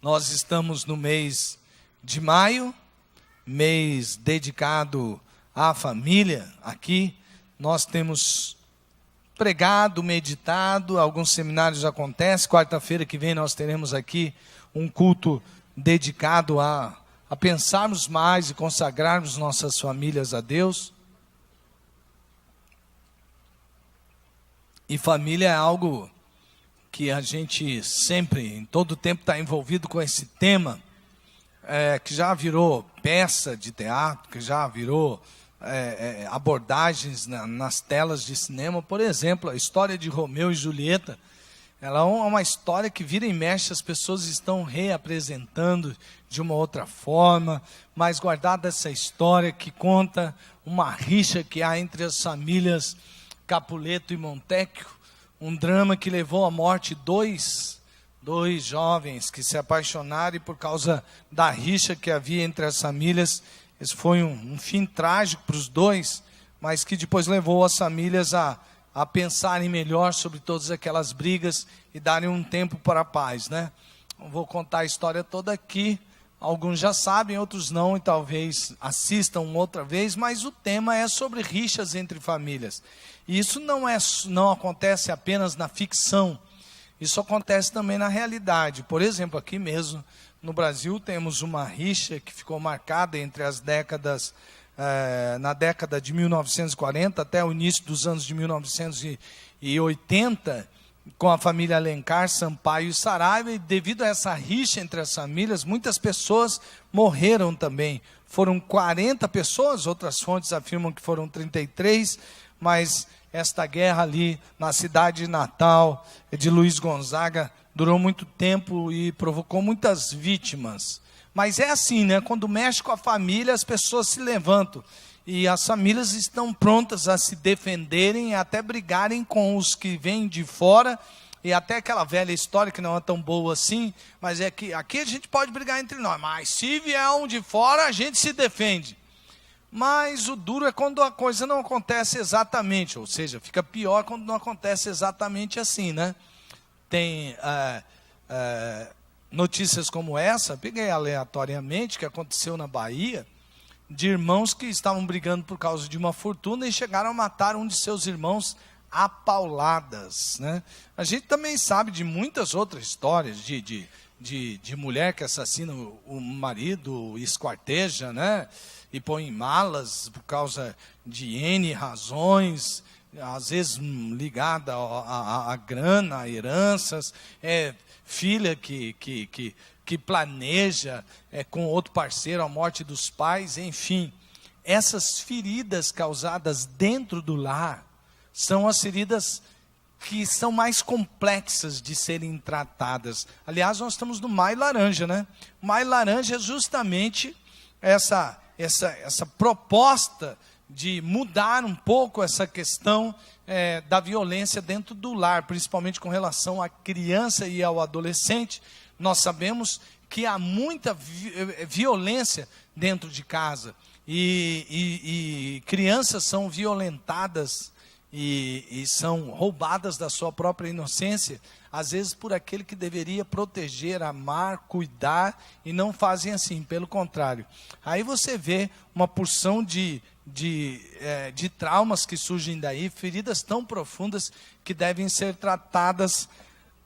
Nós estamos no mês de maio, mês dedicado à família. Aqui nós temos pregado, meditado, alguns seminários acontecem. Quarta-feira que vem nós teremos aqui um culto dedicado a pensarmos mais e consagrarmos nossas famílias a Deus. E família é algo que a gente sempre, em todo tempo, está envolvido com esse tema, que já virou peça de teatro, que já virou abordagens nas telas de cinema. Por exemplo, a história de Romeu e Julieta, ela é uma história que vira e mexe, as pessoas estão reapresentando de uma outra forma, mas guardada essa história que conta uma rixa que há entre as famílias Capuleto e Montecchio, um drama que levou à morte dois jovens que se apaixonaram, e por causa da rixa que havia entre as famílias, esse foi um fim trágico para os dois, mas que depois levou as famílias a pensarem melhor sobre todas aquelas brigas e darem um tempo para a paz, né? Não vou contar a história toda aqui, alguns já sabem, outros não, e talvez assistam outra vez, mas o tema é sobre rixas entre famílias. E isso não acontece apenas na ficção, isso acontece também na realidade. Por exemplo, aqui mesmo no Brasil temos uma rixa que ficou marcada entre as décadas, na década de 1940 até o início dos anos de 1980, com a família Alencar, Sampaio e Saraiva, e devido a essa rixa entre as famílias, muitas pessoas morreram também. Foram 40 pessoas, outras fontes afirmam que foram 33, mas esta guerra ali na cidade de Natal, de Luiz Gonzaga, durou muito tempo e provocou muitas vítimas. Mas é assim, né? Quando mexe com a família, as pessoas se levantam. E as famílias estão prontas a se defenderem, até brigarem com os que vêm de fora. E até aquela velha história que não é tão boa assim, mas é que aqui a gente pode brigar entre nós, mas se vier um de fora, a gente se defende. Mas o duro é quando a coisa não acontece exatamente, ou seja, fica pior quando não acontece exatamente assim, né? Tem notícias como essa, peguei aleatoriamente, que aconteceu na Bahia, de irmãos que estavam brigando por causa de uma fortuna e chegaram a matar um de seus irmãos a pauladas, né? A gente também sabe de muitas outras histórias de mulher que assassina o marido, esquarteja, né? E põe em malas por causa de N razões, às vezes ligada a grana, a heranças, filha que planeja com outro parceiro a morte dos pais, enfim. Essas feridas causadas dentro do lar são as feridas que são mais complexas de serem tratadas. Aliás, nós estamos no Maio Laranja, né? Maio Laranja é justamente essa proposta de mudar um pouco essa questão da violência dentro do lar, principalmente com relação à criança e ao adolescente. Nós sabemos que há muita violência dentro de casa, e crianças são violentadas e são roubadas da sua própria inocência, às vezes por aquele que deveria proteger, amar, cuidar, e não fazem assim, pelo contrário. Aí você vê uma porção de traumas que surgem daí, feridas tão profundas que devem ser tratadas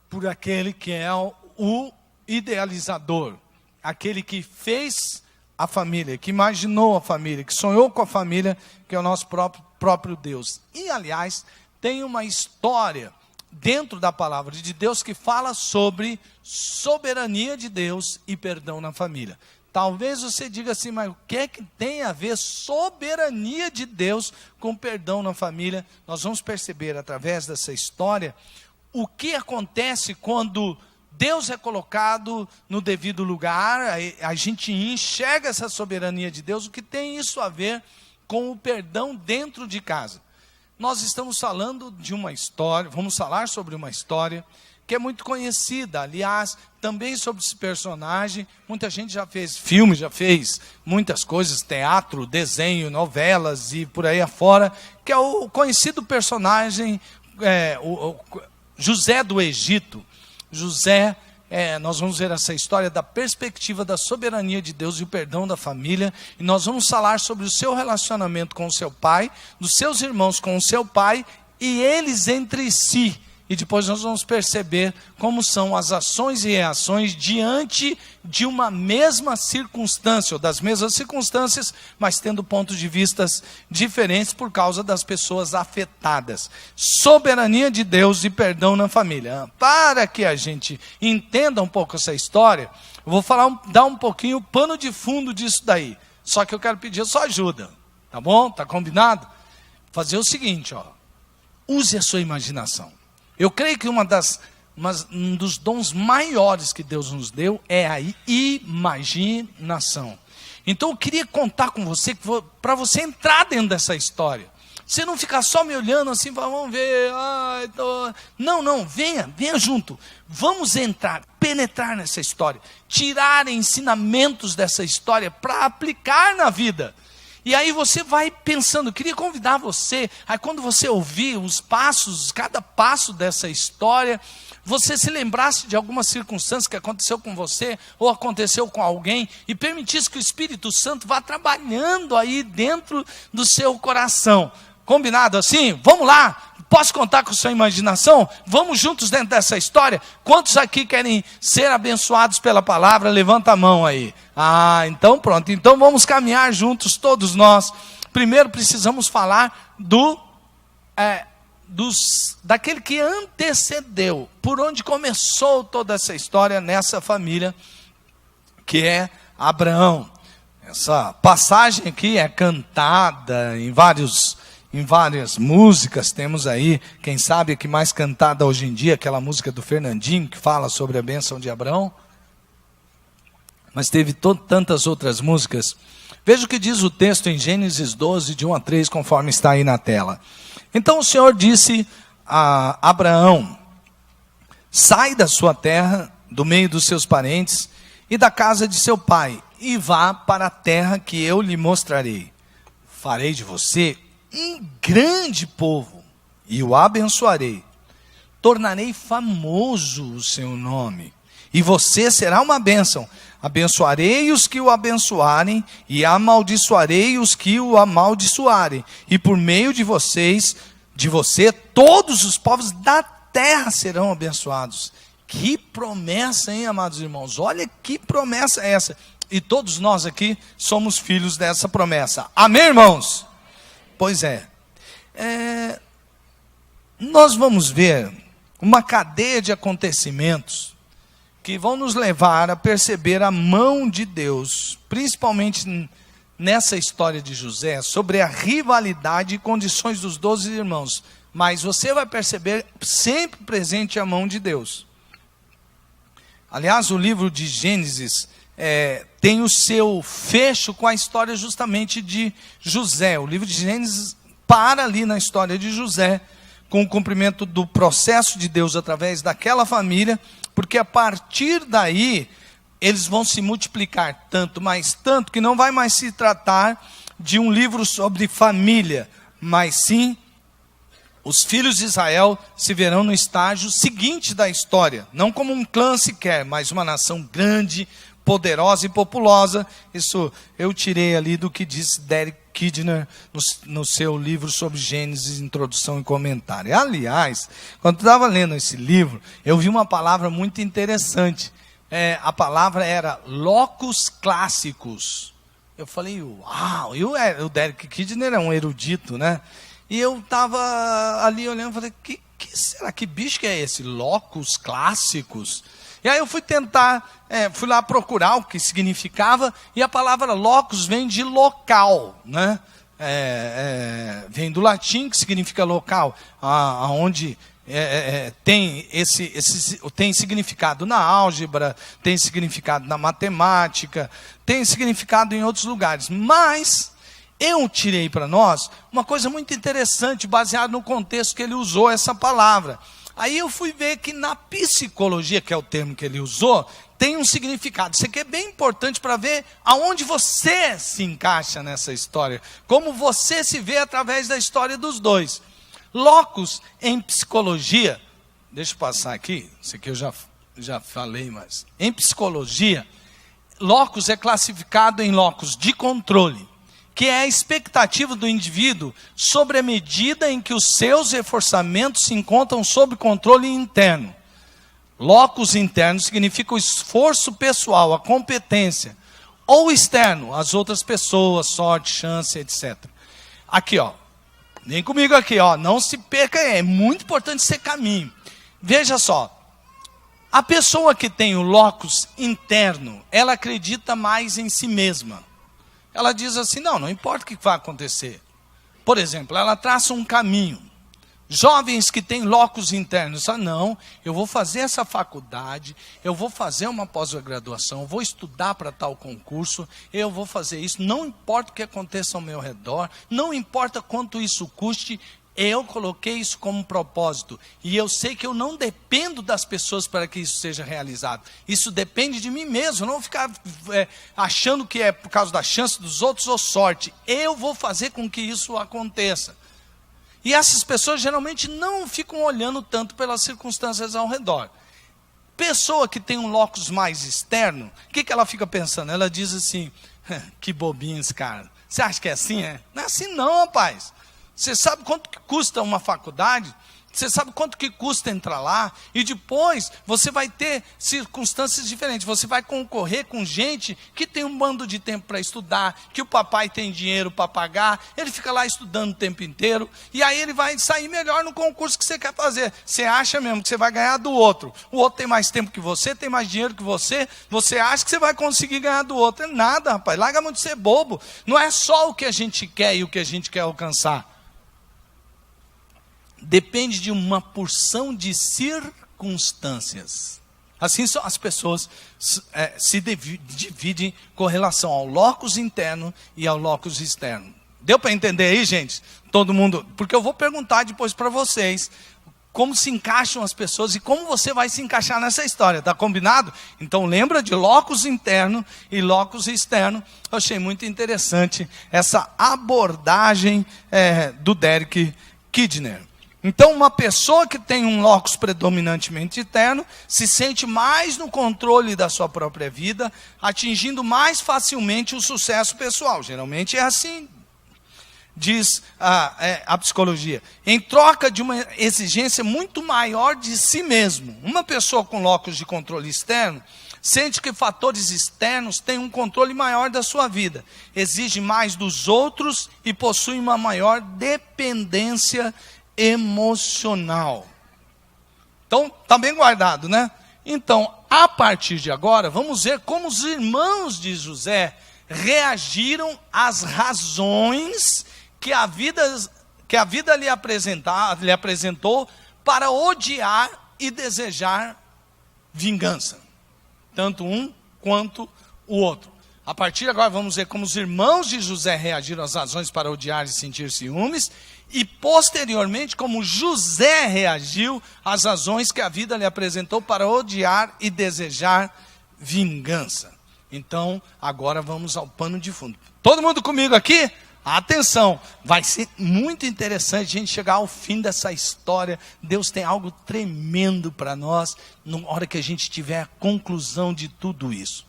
por aquele que é o idealizador, aquele que fez a família, que imaginou a família, que sonhou com a família, que é o nosso próprio Deus. E, aliás, tem uma história dentro da palavra de Deus que fala sobre soberania de Deus e perdão na família. Talvez você diga assim, mas o que é que tem a ver soberania de Deus com perdão na família? Nós vamos perceber através dessa história o que acontece quando Deus é colocado no devido lugar, a gente enxerga essa soberania de Deus, o que tem isso a ver com o perdão dentro de casa. Nós estamos falando de uma história, vamos falar sobre uma história que é muito conhecida, aliás, também sobre esse personagem, muita gente já fez filme, já fez muitas coisas, teatro, desenho, novelas e por aí afora, que é o conhecido personagem José do Egito. José nós vamos ver essa história da perspectiva da soberania de Deus e o perdão da família. E nós vamos falar sobre o seu relacionamento com o seu pai, dos seus irmãos com o seu pai e eles entre si. E depois nós vamos perceber como são as ações e reações diante de uma mesma circunstância, ou das mesmas circunstâncias, mas tendo pontos de vista diferentes por causa das pessoas afetadas. Soberania de Deus e perdão na família. Para que a gente entenda um pouco essa história, eu vou dar um pouquinho o pano de fundo disso daí. Só que eu quero pedir a sua ajuda, tá bom? Tá combinado? Fazer o seguinte, ó. Use a sua imaginação. Eu creio que um dos dons maiores que Deus nos deu é a imaginação. Então eu queria contar com você, para você entrar dentro dessa história. Você não ficar só me olhando assim, vamos ver. Não, venha junto. Vamos entrar, penetrar nessa história. Tirar ensinamentos dessa história para aplicar na vida. E aí você vai pensando, eu queria convidar você, aí quando você ouvir os passos, cada passo dessa história, você se lembrasse de alguma circunstância que aconteceu com você, ou aconteceu com alguém, e permitisse que o Espírito Santo vá trabalhando aí dentro do seu coração. Combinado assim? Vamos lá! Posso contar com sua imaginação? Vamos juntos dentro dessa história? Quantos aqui querem ser abençoados pela palavra? Levanta a mão aí. Então pronto. Então vamos caminhar juntos, todos nós. Primeiro precisamos falar daquele que antecedeu, por onde começou toda essa história nessa família, que é Abraão. Essa passagem aqui é cantada em várias músicas. Temos aí, quem sabe a que mais cantada hoje em dia, aquela música do Fernandinho, que fala sobre a bênção de Abraão. Mas teve tantas outras músicas. Veja o que diz o texto em Gênesis 12, de 1 a 3, conforme está aí na tela. Então o Senhor disse a Abraão: sai da sua terra, do meio dos seus parentes e da casa de seu pai, e vá para a terra que eu lhe mostrarei. Farei de você um grande povo, e o abençoarei. Tornarei famoso o seu nome, e você será uma bênção. Abençoarei os que o abençoarem, e amaldiçoarei os que o amaldiçoarem. E por meio de você, todos os povos da terra serão abençoados. Que promessa, hein, amados irmãos? Olha que promessa é essa. E todos nós aqui somos filhos dessa promessa. Amém, irmãos? Pois é. Nós vamos ver uma cadeia de acontecimentos que vão nos levar a perceber a mão de Deus, principalmente nessa história de José, sobre a rivalidade e condições dos 12 irmãos. Mas você vai perceber sempre presente a mão de Deus. Aliás, o livro de Gênesis tem o seu fecho com a história justamente de José. O livro de Gênesis para ali na história de José, com o cumprimento do processo de Deus através daquela família, porque a partir daí eles vão se multiplicar tanto, mas tanto, que não vai mais se tratar de um livro sobre família, mas sim os filhos de Israel se verão no estágio seguinte da história, não como um clã sequer, mas uma nação grande, poderosa e populosa. Isso eu tirei ali do que disse Derek Kidner no seu livro sobre Gênesis, introdução e comentário. Aliás, quando eu estava lendo esse livro, eu vi uma palavra muito interessante. A palavra era locus clássicos. Eu falei, uau, o Derek Kidner é um erudito, né? E eu estava ali olhando e falei, será que bicho que é esse? Locus clássicos? E aí eu fui fui lá procurar o que significava, e a palavra locus vem de local, né? Vem do latim, que significa local, onde tem significado na álgebra, tem significado na matemática, tem significado em outros lugares. Mas eu tirei para nós uma coisa muito interessante, baseado no contexto que ele usou essa palavra. Aí eu fui ver que na psicologia, que é o termo que ele usou, tem um significado. Isso aqui é bem importante para ver aonde você se encaixa nessa história, como você se vê através da história dos dois. Locus, em psicologia, deixa eu passar aqui, isso aqui eu já já falei, mas em psicologia, locus é classificado em locus de controle, que é a expectativa do indivíduo sobre a medida em que os seus reforçamentos se encontram sob controle interno. Locus interno significa o esforço pessoal, a competência, ou externo, as outras pessoas, sorte, chance, etc. Aqui, ó, vem comigo aqui, ó, não se perca, é muito importante ser caminho. Veja só, a pessoa que tem o locus interno, ela acredita mais em si mesma. Ela diz assim, não importa o que vai acontecer. Por exemplo, ela traça um caminho. Jovens que têm locus internos, não, eu vou fazer essa faculdade, eu vou fazer uma pós-graduação, eu vou estudar para tal concurso, eu vou fazer isso, não importa o que aconteça ao meu redor, não importa quanto isso custe, eu coloquei isso como propósito, e eu sei que eu não dependo das pessoas para que isso seja realizado, isso depende de mim mesmo, eu não vou ficar achando que é por causa da chance dos outros ou sorte, eu vou fazer com que isso aconteça. E essas pessoas geralmente não ficam olhando tanto pelas circunstâncias ao redor. Pessoa que tem um locus mais externo, o que ela fica pensando? Ela diz assim, que bobinho esse cara. Você acha que é assim, é? Não é assim não, rapaz. Você sabe quanto que custa uma faculdade? Você sabe quanto que custa entrar lá? E depois você vai ter circunstâncias diferentes. Você vai concorrer com gente que tem um bando de tempo para estudar, que o papai tem dinheiro para pagar, ele fica lá estudando o tempo inteiro, e aí ele vai sair melhor no concurso que você quer fazer. Você acha mesmo que você vai ganhar do outro. O outro tem mais tempo que você, tem mais dinheiro que você acha que você vai conseguir ganhar do outro. É nada, rapaz. Larga muito de ser bobo. Não é só o que a gente quer e o que a gente quer alcançar. Depende de uma porção de circunstâncias. Assim são as pessoas se dividem com relação ao locus interno e ao locus externo. Deu para entender aí, gente? Todo mundo, porque eu vou perguntar depois para vocês como se encaixam as pessoas e como você vai se encaixar nessa história, tá combinado? Então lembra de locus interno e locus externo. Eu achei muito interessante essa abordagem do Derek Kidner. Então, uma pessoa que tem um locus predominantemente interno, se sente mais no controle da sua própria vida, atingindo mais facilmente o sucesso pessoal. Geralmente é assim, diz a psicologia. Em troca de uma exigência muito maior de si mesmo. Uma pessoa com locus de controle externo, sente que fatores externos têm um controle maior da sua vida. Exige mais dos outros e possui uma maior dependência emocional. Então, está bem guardado, né? Então, a partir de agora, vamos ver como os irmãos de José reagiram às razões que a vida lhe apresentou para odiar e desejar vingança. Tanto um quanto o outro. A partir de agora, vamos ver como os irmãos de José reagiram às razões para odiar e sentir ciúmes, e posteriormente como José reagiu às razões que a vida lhe apresentou para odiar e desejar vingança. Então, agora vamos ao pano de fundo. Todo mundo comigo aqui? Atenção, vai ser muito interessante a gente chegar ao fim dessa história. Deus tem algo tremendo para nós, na hora que a gente tiver a conclusão de tudo isso.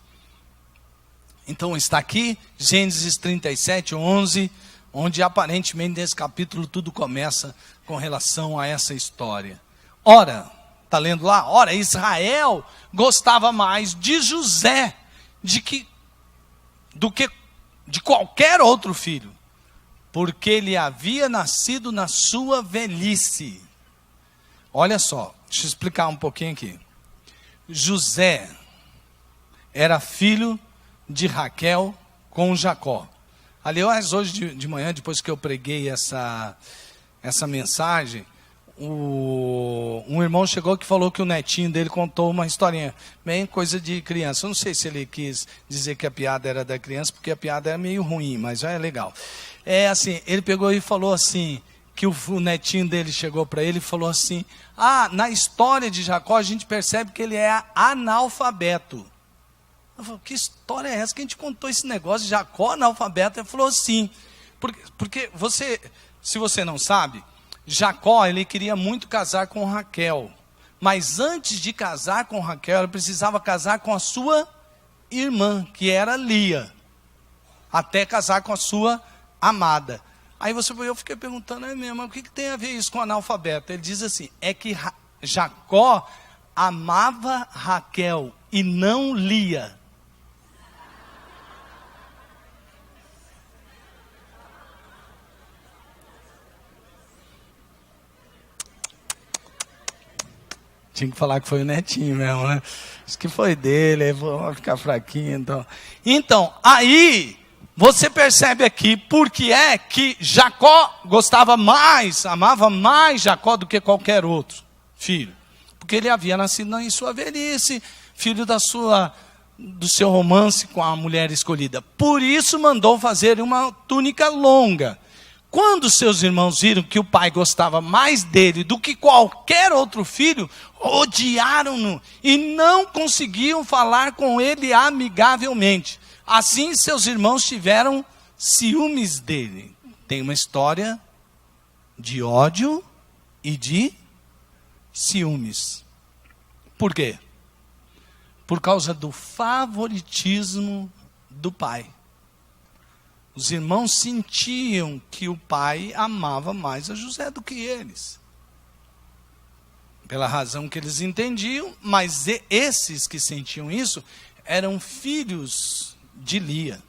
Então está aqui, Gênesis 37, 11, onde aparentemente nesse capítulo tudo começa com relação a essa história. Ora, está lendo lá? Ora, Israel gostava mais de José do que de qualquer outro filho, porque ele havia nascido na sua velhice. Olha só, deixa eu explicar um pouquinho aqui. José era filho de Raquel com Jacó. Aliás, hoje de manhã, depois que eu preguei essa mensagem, um irmão chegou que falou que o netinho dele contou uma historinha, bem coisa de criança. Eu não sei se ele quis dizer que a piada era da criança, porque a piada é meio ruim, mas é legal. É assim, ele pegou e falou assim, que o netinho dele chegou para ele e falou assim, na história de Jacó a gente percebe que ele é analfabeto. Eu falei, que história é essa que a gente contou esse negócio de Jacó analfabeto? Ele falou assim, porque se você não sabe, Jacó ele queria muito casar com Raquel, Mas antes de casar com Raquel, ela precisava casar com a sua irmã, que era Lia, até casar com a sua amada. Aí eu fiquei perguntando, mesmo, mas o que tem a ver isso com analfabeto? Ele diz assim, é que Jacó amava Raquel e não Lia. Tinha que falar que foi o netinho mesmo, né? Acho que foi dele, aí vou ficar fraquinho, então. Então, aí, você percebe aqui, por que é que Jacó amava mais Jacó do que qualquer outro filho. Porque ele havia nascido em sua velhice, filho do seu romance com a mulher escolhida. Por isso mandou fazer uma túnica longa. Quando seus irmãos viram que o pai gostava mais dele do que qualquer outro filho, odiaram-no e não conseguiam falar com ele amigavelmente. Assim, seus irmãos tiveram ciúmes dele. Tem uma história de ódio e de ciúmes. Por quê? Por causa do favoritismo do pai. Os irmãos sentiam que o pai amava mais a José do que eles. Pela razão que eles entendiam, mas esses que sentiam isso eram filhos de Lia.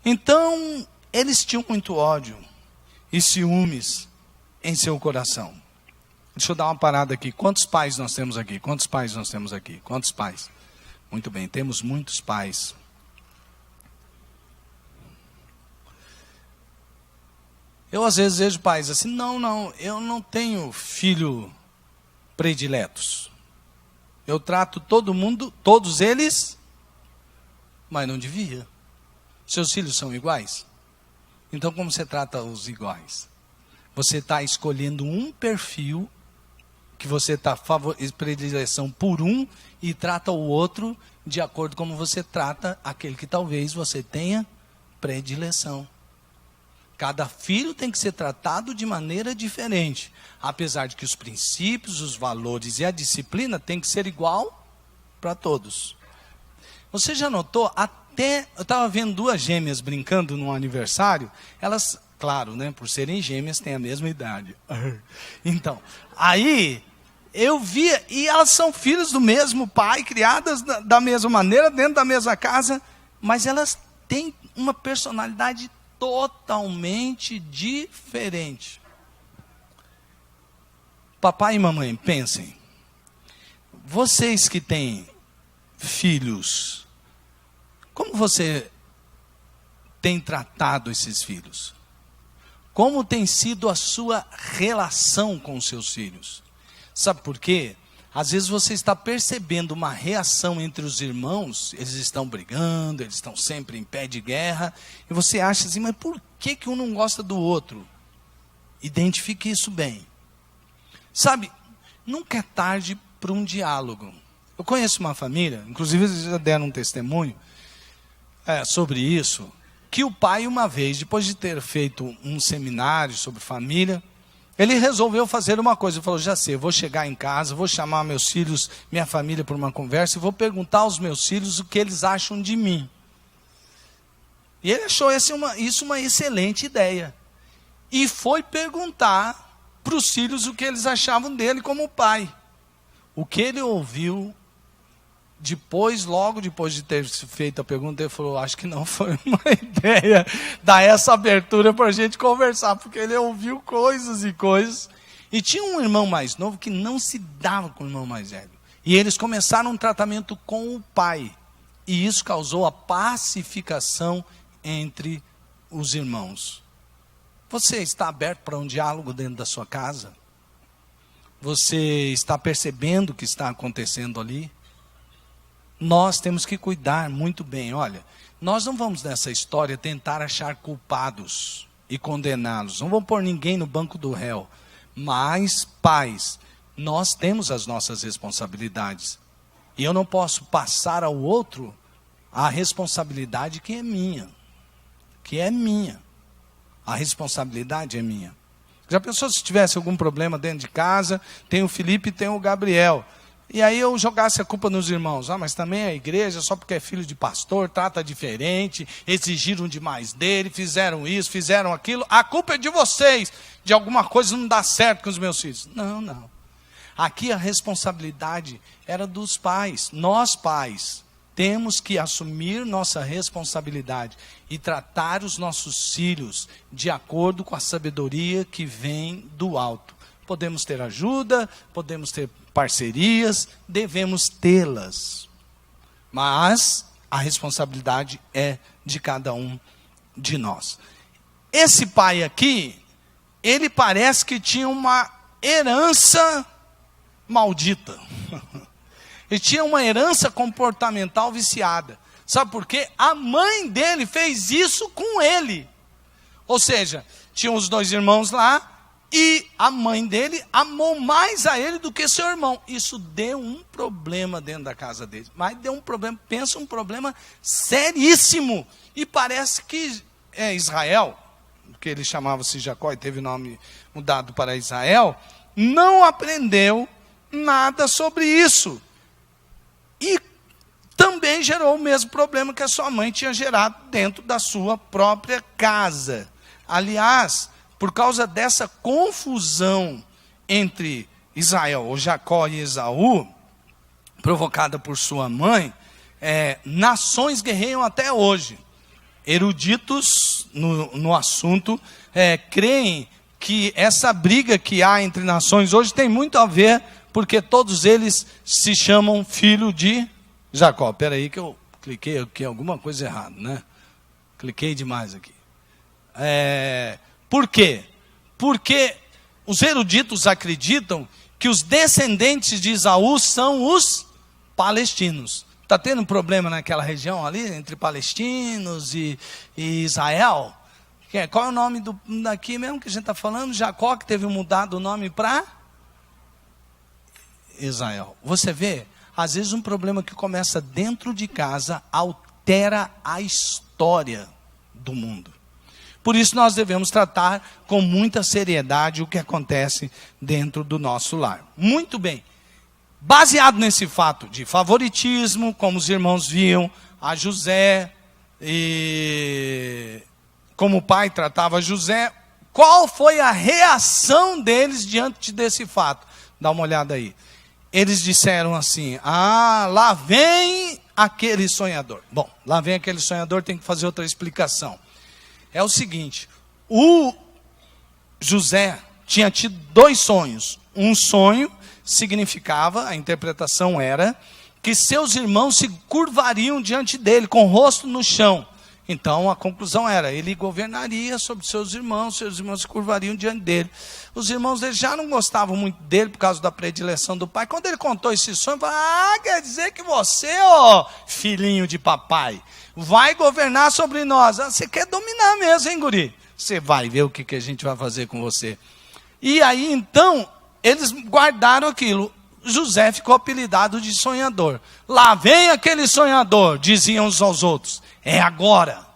Então, eles tinham muito ódio e ciúmes em seu coração. Deixa eu dar uma parada aqui. Quantos pais nós temos aqui? Quantos pais nós temos aqui? Quantos pais? Muito bem, temos muitos pais. Eu às vezes vejo pais assim, não, eu não tenho filho prediletos. Eu trato todo mundo, todos eles, mas não devia. Seus filhos são iguais? Então como você trata os iguais? Você está escolhendo um perfil, que você está predileção por um, e trata o outro de acordo com como você trata aquele que talvez você tenha predileção. Cada filho tem que ser tratado de maneira diferente. Apesar de que os princípios, os valores e a disciplina tem que ser igual para todos. Você já notou, eu estava vendo duas gêmeas brincando num aniversário. Elas, claro, né, por serem gêmeas, têm a mesma idade. Então, aí eu via, e elas são filhas do mesmo pai, criadas da mesma maneira, dentro da mesma casa, mas elas têm uma personalidade totalmente diferente. Papai e mamãe, pensem. Vocês que têm filhos, como você tem tratado esses filhos? Como tem sido a sua relação com os seus filhos? Sabe por quê? Às vezes você está percebendo uma reação entre os irmãos, eles estão brigando, eles estão sempre em pé de guerra, e você acha assim, mas por que um não gosta do outro? Identifique isso bem. Sabe, nunca é tarde para um diálogo. Eu conheço uma família, inclusive eles já deram um testemunho sobre isso, que o pai uma vez, depois de ter feito um seminário sobre família, ele resolveu fazer uma coisa. Ele falou, já sei, eu vou chegar em casa, vou chamar meus filhos, minha família para uma conversa, e vou perguntar aos meus filhos o que eles acham de mim. E ele achou isso uma excelente ideia. E foi perguntar para os filhos o que eles achavam dele como pai. O que ele ouviu, logo depois de ter feito a pergunta, ele falou, acho que não foi uma ideia dar essa abertura para a gente conversar, porque ele ouviu coisas e coisas. E tinha um irmão mais novo que não se dava com o irmão mais velho. E eles começaram um tratamento com o pai. E isso causou a pacificação entre os irmãos. Você está aberto para um diálogo dentro da sua casa? Você está percebendo o que está acontecendo ali? Nós temos que cuidar muito bem. Olha, nós não vamos nessa história tentar achar culpados e condená-los. Não vamos pôr ninguém no banco do réu. Mas, pais, nós temos as nossas responsabilidades. E eu não posso passar ao outro a responsabilidade que é minha. Que é minha. A responsabilidade é minha. Já pensou se tivesse algum problema dentro de casa? Tem o Felipe e tem o Gabriel. E aí eu jogasse a culpa nos irmãos. Mas também a igreja, só porque é filho de pastor, trata diferente, exigiram demais dele, fizeram isso, fizeram aquilo. A culpa é de vocês. De alguma coisa não dá certo com os meus filhos. Não. Aqui a responsabilidade era dos pais. Nós pais temos que assumir nossa responsabilidade e tratar os nossos filhos de acordo com a sabedoria que vem do alto. Podemos ter ajuda, podemos ter parcerias, devemos tê-las. Mas a responsabilidade é de cada um de nós. Esse pai aqui, ele parece que tinha uma herança maldita. Ele tinha uma herança comportamental viciada. Sabe por quê? A mãe dele fez isso com ele. Ou seja, tinham os dois irmãos lá, e a mãe dele amou mais a ele do que seu irmão. Isso deu um problema dentro da casa dele. Mas deu um problema, pensa um problema seríssimo. E parece que Israel, que ele chamava-se Jacó e teve o nome mudado para Israel, não aprendeu nada sobre isso. E também gerou o mesmo problema que a sua mãe tinha gerado dentro da sua própria casa. Aliás, por causa dessa confusão entre Israel, ou Jacó e Esaú, provocada por sua mãe, nações guerreiam até hoje. Eruditos no assunto creem que essa briga que há entre nações hoje tem muito a ver, porque todos eles se chamam filho de Jacó. Espera aí que eu cliquei aqui alguma coisa errada, né? Cliquei demais aqui. Por quê? Porque os eruditos acreditam que os descendentes de Esaú são os palestinos. Está tendo um problema naquela região ali, entre palestinos e Israel? Qual é o nome daqui mesmo que a gente está falando? Jacó, que teve mudado o nome para Israel. Você vê, às vezes um problema que começa dentro de casa altera a história do mundo. Por isso nós devemos tratar com muita seriedade o que acontece dentro do nosso lar. Muito bem. Baseado nesse fato de favoritismo, como os irmãos viam a José, e como o pai tratava José, qual foi a reação deles diante desse fato? Dá uma olhada aí. Eles disseram assim: lá vem aquele sonhador. Bom, lá vem aquele sonhador, tem que fazer outra explicação. É o seguinte, o José tinha tido 2 sonhos. Um sonho significava, a interpretação era, que seus irmãos se curvariam diante dele, com o rosto no chão. Então a conclusão era, ele governaria sobre seus irmãos se curvariam diante dele. Os irmãos dele já não gostavam muito dele por causa da predileção do pai. Quando ele contou esse sonho, falaram: quer dizer que você, filhinho de papai, vai governar sobre nós. Você quer dominar mesmo, hein, guri? Você vai ver o que a gente vai fazer com você. E aí, então, eles guardaram aquilo. José ficou apelidado de sonhador. Lá vem aquele sonhador, diziam uns aos outros. É agora.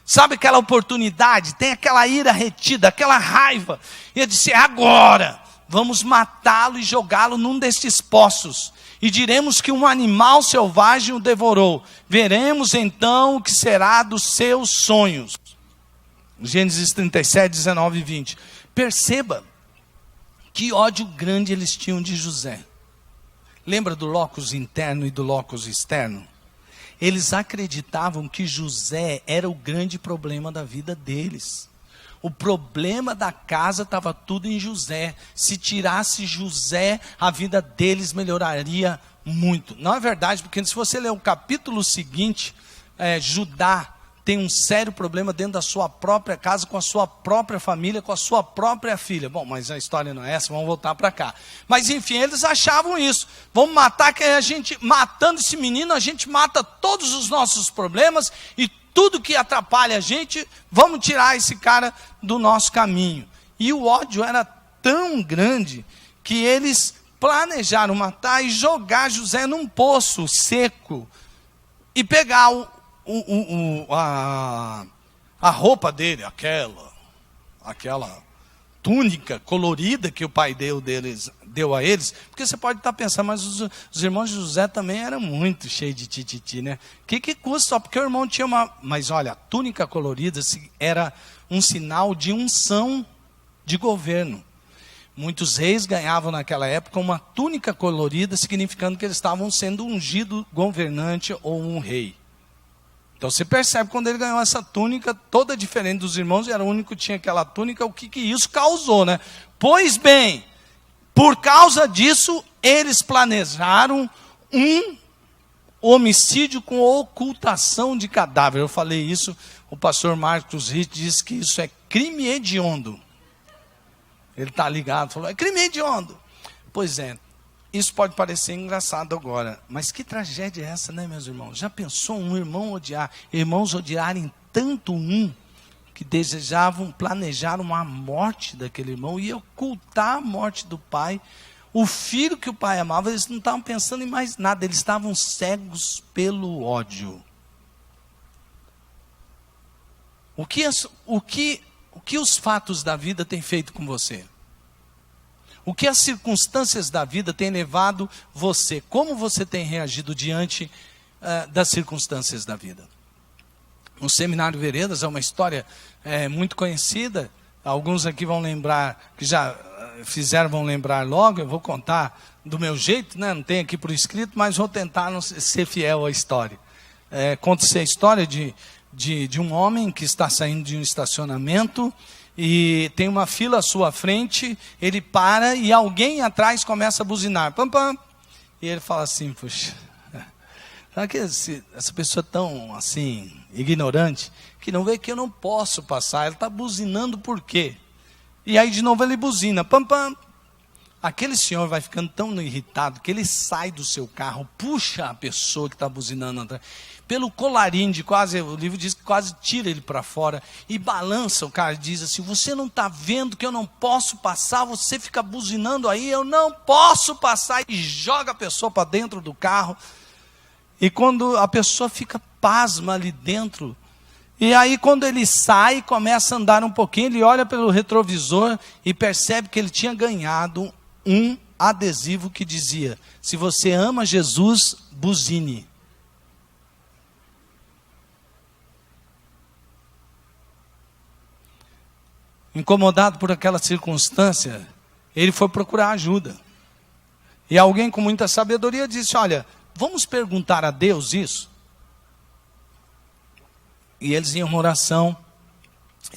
Sabe aquela oportunidade? Tem aquela ira retida, aquela raiva. E ele disse: é agora. Vamos matá-lo e jogá-lo num destes poços. E diremos que um animal selvagem o devorou. Veremos então o que será dos seus sonhos. Gênesis 37, 19 e 20. Perceba que ódio grande eles tinham de José. Lembra do locus interno e do locus externo? Eles acreditavam que José era o grande problema da vida deles. O problema da casa estava tudo em José. Se tirasse José, a vida deles melhoraria muito. Não é verdade, porque se você ler o capítulo seguinte, Judá tem um sério problema dentro da sua própria casa, com a sua própria família, com a sua própria filha. Bom, mas a história não é essa, vamos voltar para cá. Mas enfim, eles achavam isso. Vamos matar, que a gente, matando esse menino, a gente mata todos os nossos problemas e tudo que atrapalha a gente, vamos tirar esse cara do nosso caminho. E o ódio era tão grande que eles planejaram matar e jogar José num poço seco e pegar a roupa dele, aquela túnica colorida que o pai deu a eles, porque você pode estar pensando, mas os irmãos de José também eram muito cheios de tititi, né? O que custa só porque o irmão tinha uma... Mas olha, a túnica colorida era um sinal de unção de governo. Muitos reis ganhavam naquela época uma túnica colorida, significando que eles estavam sendo ungido governante ou um rei. Então você percebe quando ele ganhou essa túnica, toda diferente dos irmãos, era o único que tinha aquela túnica, o que isso causou, né? Pois bem, por causa disso, eles planejaram um homicídio com ocultação de cadáver. Eu falei isso, o pastor Marcos Ritt disse que isso é crime hediondo. Ele está ligado, falou, é crime hediondo. Pois é, isso pode parecer engraçado agora, mas que tragédia é essa, né, meus irmãos? Já pensou irmãos odiarem tanto um, que planejaram a morte daquele irmão e ocultar a morte do pai. O filho que o pai amava, eles não estavam pensando em mais nada, eles estavam cegos pelo ódio. O que os fatos da vida têm feito com você? O que as circunstâncias da vida têm levado você? Como você tem reagido diante das circunstâncias da vida? No Seminário Veredas é uma história muito conhecida. Alguns aqui vão lembrar, que já fizeram, vão lembrar logo. Eu vou contar do meu jeito, né? Não tem aqui por escrito, mas vou tentar ser fiel à história. Conta-se a história de um homem que está saindo de um estacionamento e tem uma fila à sua frente, ele para e alguém atrás começa a buzinar. Pam, pam. E ele fala assim, puxa, será que essa pessoa é tão assim, ignorante, que não vê que eu não posso passar? Ele está buzinando por quê? E aí de novo ele buzina, pam, pam. Aquele senhor vai ficando tão irritado que ele sai do seu carro, puxa a pessoa que está buzinando atrás, pelo colarinho de quase, o livro diz que quase tira ele para fora e balança o cara, diz assim, você não está vendo que eu não posso passar, você fica buzinando aí, eu não posso passar, e joga a pessoa para dentro do carro. E quando a pessoa fica pasma ali dentro, e aí quando ele sai, começa a andar um pouquinho, ele olha pelo retrovisor e percebe que ele tinha ganhado um adesivo que dizia, se você ama Jesus, buzine. Incomodado por aquela circunstância, ele foi procurar ajuda. E alguém com muita sabedoria disse, olha, vamos perguntar a Deus isso? E eles iam em oração.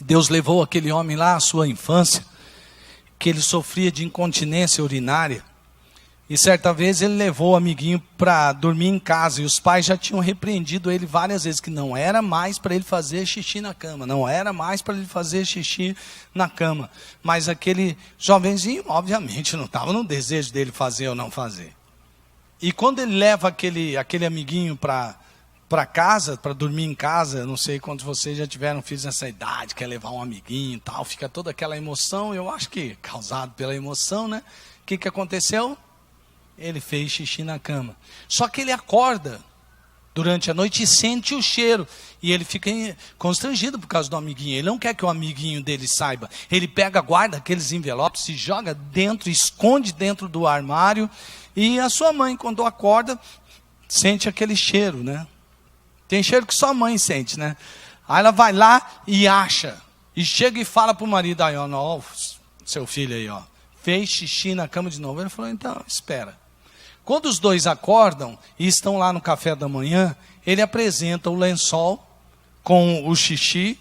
Deus levou aquele homem lá à sua infância, que ele sofria de incontinência urinária. E certa vez ele levou o amiguinho para dormir em casa. E os pais já tinham repreendido ele várias vezes, que não era mais para ele fazer xixi na cama. Não era mais para ele fazer xixi na cama. Mas aquele jovenzinho, obviamente, não estava no desejo dele fazer ou não fazer. E quando ele leva aquele amiguinho para casa, para dormir em casa, não sei quantos de vocês já tiveram filhos nessa idade, quer levar um amiguinho e tal, fica toda aquela emoção, eu acho que causado pela emoção, né? O que aconteceu? Ele fez xixi na cama. Só que ele acorda durante a noite e sente o cheiro. E ele fica constrangido por causa do amiguinho. Ele não quer que o amiguinho dele saiba. Ele pega, guarda aqueles envelopes, se joga dentro, esconde dentro do armário. E a sua mãe, quando acorda, sente aquele cheiro, né? Tem cheiro que só a mãe sente, né? Aí ela vai lá e acha. E chega e fala para o marido, aí, ó, seu filho aí, ó, fez xixi na cama de novo. Ele falou, então, espera. Quando os dois acordam e estão lá no café da manhã, ele apresenta o lençol com o xixi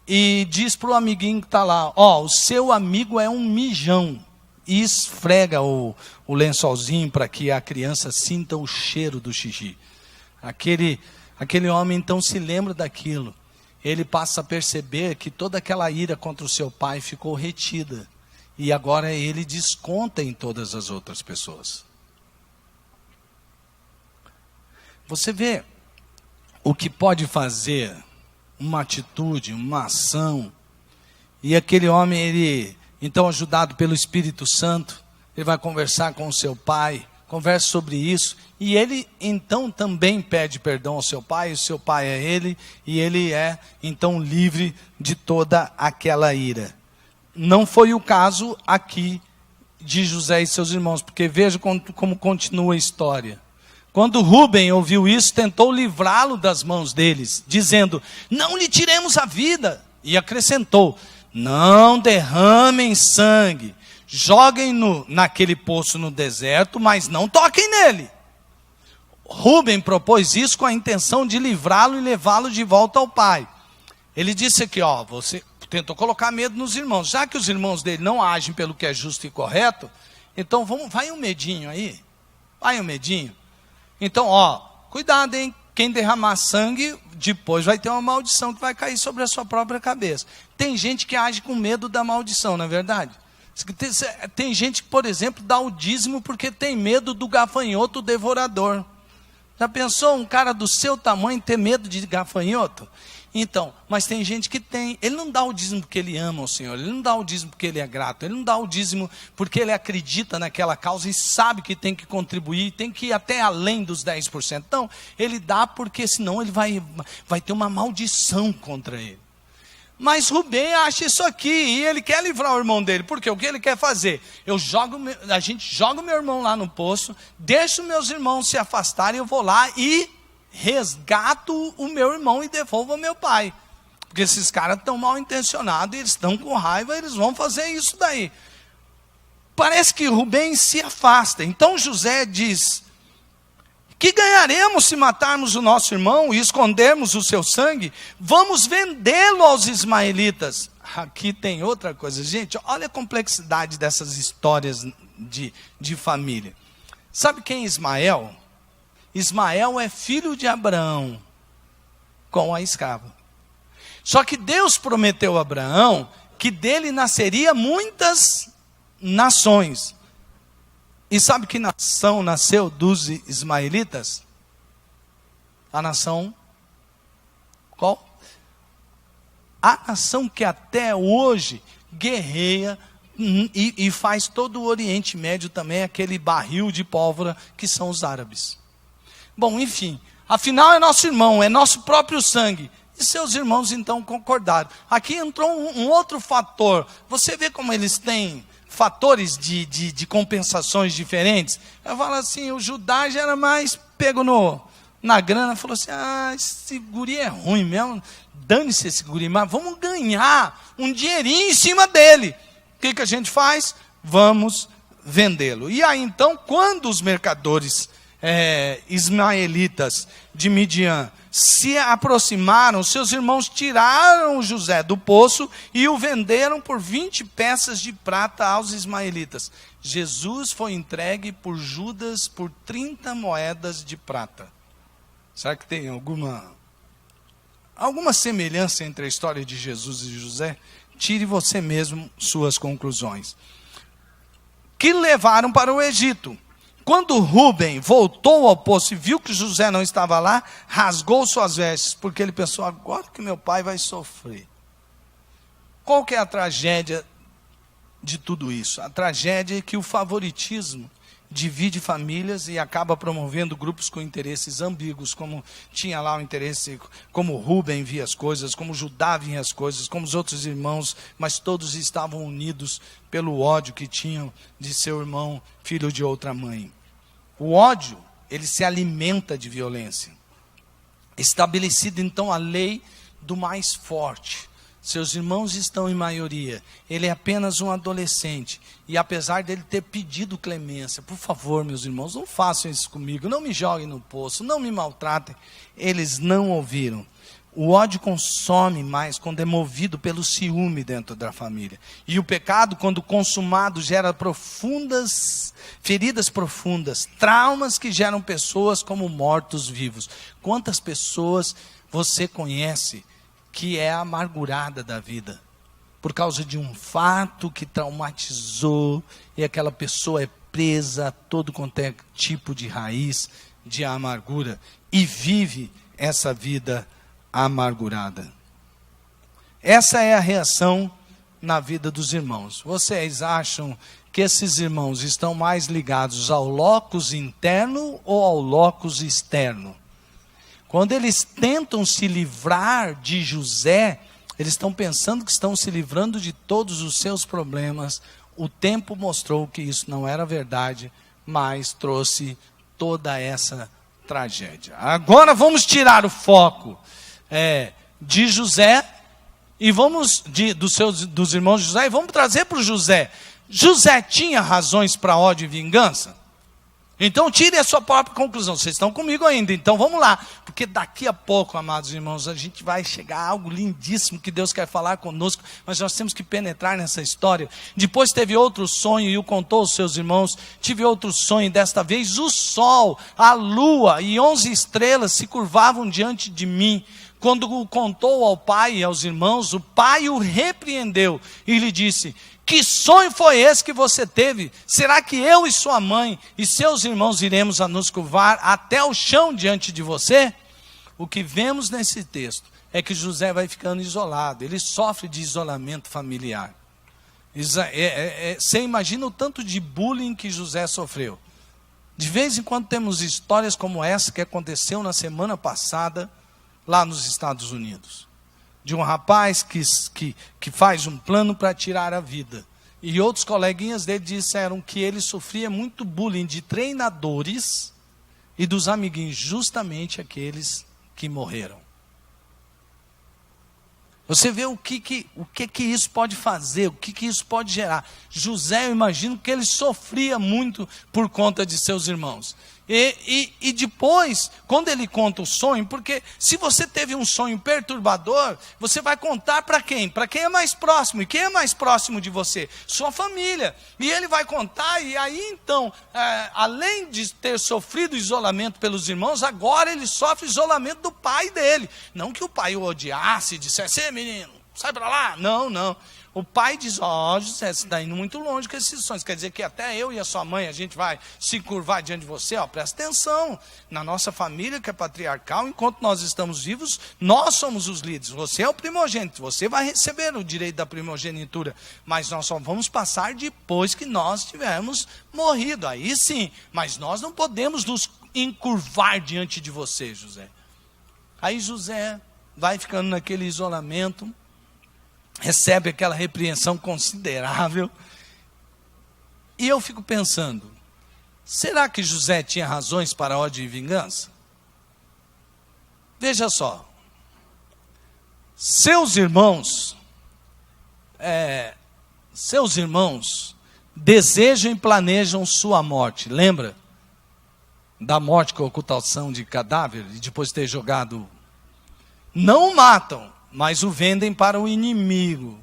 e diz para o amiguinho que está lá, ó, o seu amigo é um mijão. E esfrega o lençolzinho para que a criança sinta o cheiro do xixi. Aquele homem então se lembra daquilo. Ele passa a perceber que toda aquela ira contra o seu pai ficou retida. E agora ele desconta em todas as outras pessoas. Você vê o que pode fazer uma atitude, uma ação. E aquele homem, ele, então ajudado pelo Espírito Santo, ele vai conversar com o seu pai, conversa sobre isso. E ele então também pede perdão ao seu pai, o seu pai é ele, e ele é então livre de toda aquela ira. não foi o caso aqui de José e seus irmãos, porque veja como continua a história. Quando Rúben ouviu isso, tentou livrá-lo das mãos deles, dizendo: não lhe tiremos a vida. E acrescentou: não derramem sangue, joguem-no naquele poço no deserto, mas não toquem nele. Rúben propôs isso com a intenção de livrá-lo e levá-lo de volta ao pai. Ele disse aqui, você tentou colocar medo nos irmãos. Já que os irmãos dele não agem pelo que é justo e correto, então vai um medinho aí. Vai um medinho. Então, cuidado, hein? Quem derramar sangue, depois vai ter uma maldição que vai cair sobre a sua própria cabeça. Tem gente que age com medo da maldição, não é verdade? Tem gente que, por exemplo, dá o dízimo porque tem medo do gafanhoto devorador. Já pensou um cara do seu tamanho ter medo de gafanhoto? Então, mas tem gente que tem. Ele não dá o dízimo porque ele ama o Senhor. Ele não dá o dízimo porque ele é grato. Ele não dá o dízimo porque ele acredita naquela causa e sabe que tem que contribuir, tem que ir até além dos 10%. Então, ele dá porque senão ele vai ter uma maldição contra ele. Mas Rubem acha isso aqui e ele quer livrar o irmão dele. Por quê? O que ele quer fazer? A gente joga o meu irmão lá no poço, deixa os meus irmãos se afastarem, eu vou lá e resgato o meu irmão e devolvo ao meu pai. Porque esses caras estão mal intencionados, eles estão com raiva, eles vão fazer isso daí. Parece que Rubem se afasta. Então José diz: que ganharemos se matarmos o nosso irmão e escondermos o seu sangue? Vamos vendê-lo aos ismaelitas. Aqui tem outra coisa. Gente, olha a complexidade dessas histórias de família. Sabe quem é Ismael? Ismael é filho de Abraão com a escrava. Só que Deus prometeu a Abraão que dele nasceria muitas nações. E sabe que nação nasceu dos ismaelitas? A nação qual? A nação que até hoje guerreia e faz todo o Oriente Médio também, aquele barril de pólvora que são os árabes. Bom, enfim, afinal é nosso irmão, é nosso próprio sangue. E seus irmãos então concordaram. Aqui entrou um outro fator. Você vê como eles têm fatores de compensações diferentes. Eu falo assim, o Judá já era mais pego na grana, falou assim, esse guri é ruim mesmo, dane-se esse guri, mas vamos ganhar um dinheirinho em cima dele. O que a gente faz? Vamos vendê-lo. E aí então, quando os mercadores ismaelitas de Midian se aproximaram, seus irmãos tiraram José do poço e o venderam por 20 peças de prata aos ismaelitas. Jesus foi entregue por Judas por 30 moedas de prata. Será que tem alguma semelhança entre a história de Jesus e José? Tire você mesmo suas conclusões. Que levaram para o Egito. Quando Rúben voltou ao poço e viu que José não estava lá, rasgou suas vestes, porque ele pensou, agora que meu pai vai sofrer. Qual que é a tragédia de tudo isso? A tragédia é que o favoritismo divide famílias e acaba promovendo grupos com interesses ambíguos, como tinha lá o interesse, como Rúben via as coisas, como Judá via as coisas, como os outros irmãos, mas todos estavam unidos pelo ódio que tinham de seu irmão, filho de outra mãe. O ódio, ele se alimenta de violência. Estabelecida então a lei do mais forte. Seus irmãos estão em maioria. Ele é apenas um adolescente. E apesar dele ter pedido clemência, por favor, meus irmãos, não façam isso comigo, não me joguem no poço, não me maltratem. Eles não ouviram. O ódio consome mais quando é movido pelo ciúme dentro da família. E o pecado, quando consumado, gera feridas profundas, traumas que geram pessoas como mortos-vivos. Quantas pessoas você conhece que é amargurada da vida? Por causa de um fato que traumatizou, e aquela pessoa é presa a todo quanto é tipo de raiz de amargura, e vive essa vida amargurada. Essa é a reação na vida dos irmãos. Vocês acham que esses irmãos estão mais ligados ao locus interno ou ao locus externo? Quando eles tentam se livrar de José, Eles estão pensando que estão se livrando de todos os seus problemas. O tempo mostrou que isso não era verdade, mas trouxe toda essa tragédia. Agora vamos tirar o foco de José e vamos dos irmãos de José e vamos trazer para o José. José tinha razões para ódio e vingança? Então tire a sua própria conclusão. Vocês estão comigo ainda, então vamos lá. Porque daqui a pouco, amados irmãos, a gente vai chegar a algo lindíssimo que Deus quer falar conosco, mas nós temos que penetrar nessa história. Depois teve outro sonho e o contou aos seus irmãos. Tive outro sonho, desta vez o sol, a lua e 11 estrelas se curvavam diante de mim. Quando o contou ao pai e aos irmãos, o pai o repreendeu e lhe disse: que sonho foi esse que você teve? Será que eu e sua mãe e seus irmãos iremos a nos curvar até o chão diante de você? O que vemos nesse texto é que José vai ficando isolado, ele sofre de isolamento familiar. Você imagina o tanto de bullying que José sofreu. De vez em quando temos histórias como essa que aconteceu na semana passada, lá nos Estados Unidos. De um rapaz que faz um plano para tirar a vida. E outros coleguinhas dele disseram que ele sofria muito bullying de treinadores e dos amiguinhos, justamente aqueles que morreram. Você vê o que isso pode fazer, o que isso pode gerar. José, eu imagino que ele sofria muito por conta de seus irmãos. E depois, quando ele conta o sonho, porque se você teve um sonho perturbador, você vai contar para quem? Para quem é mais próximo. E quem é mais próximo de você? Sua família. E ele vai contar, e aí então, além de ter sofrido isolamento pelos irmãos, agora ele sofre isolamento do pai dele. Não que o pai o odiasse e dissesse: "Ei, menino, sai para lá". Não, não. O pai diz: José, você está indo muito longe com esses sonhos. Quer dizer que até eu e a sua mãe, a gente vai se curvar diante de você. Presta atenção. Na nossa família, que é patriarcal, enquanto nós estamos vivos, nós somos os líderes. Você é o primogênito. Você vai receber o direito da primogenitura. Mas nós só vamos passar depois que nós tivermos morrido. Aí sim. Mas nós não podemos nos encurvar diante de você, José. Aí José vai ficando naquele isolamento, recebe aquela repreensão considerável. E eu fico pensando, será que José tinha razões para ódio e vingança? Veja só, seus irmãos desejam e planejam sua morte. Lembra da morte com ocultação de cadáver e depois ter jogado? Não o matam, mas o vendem para o inimigo.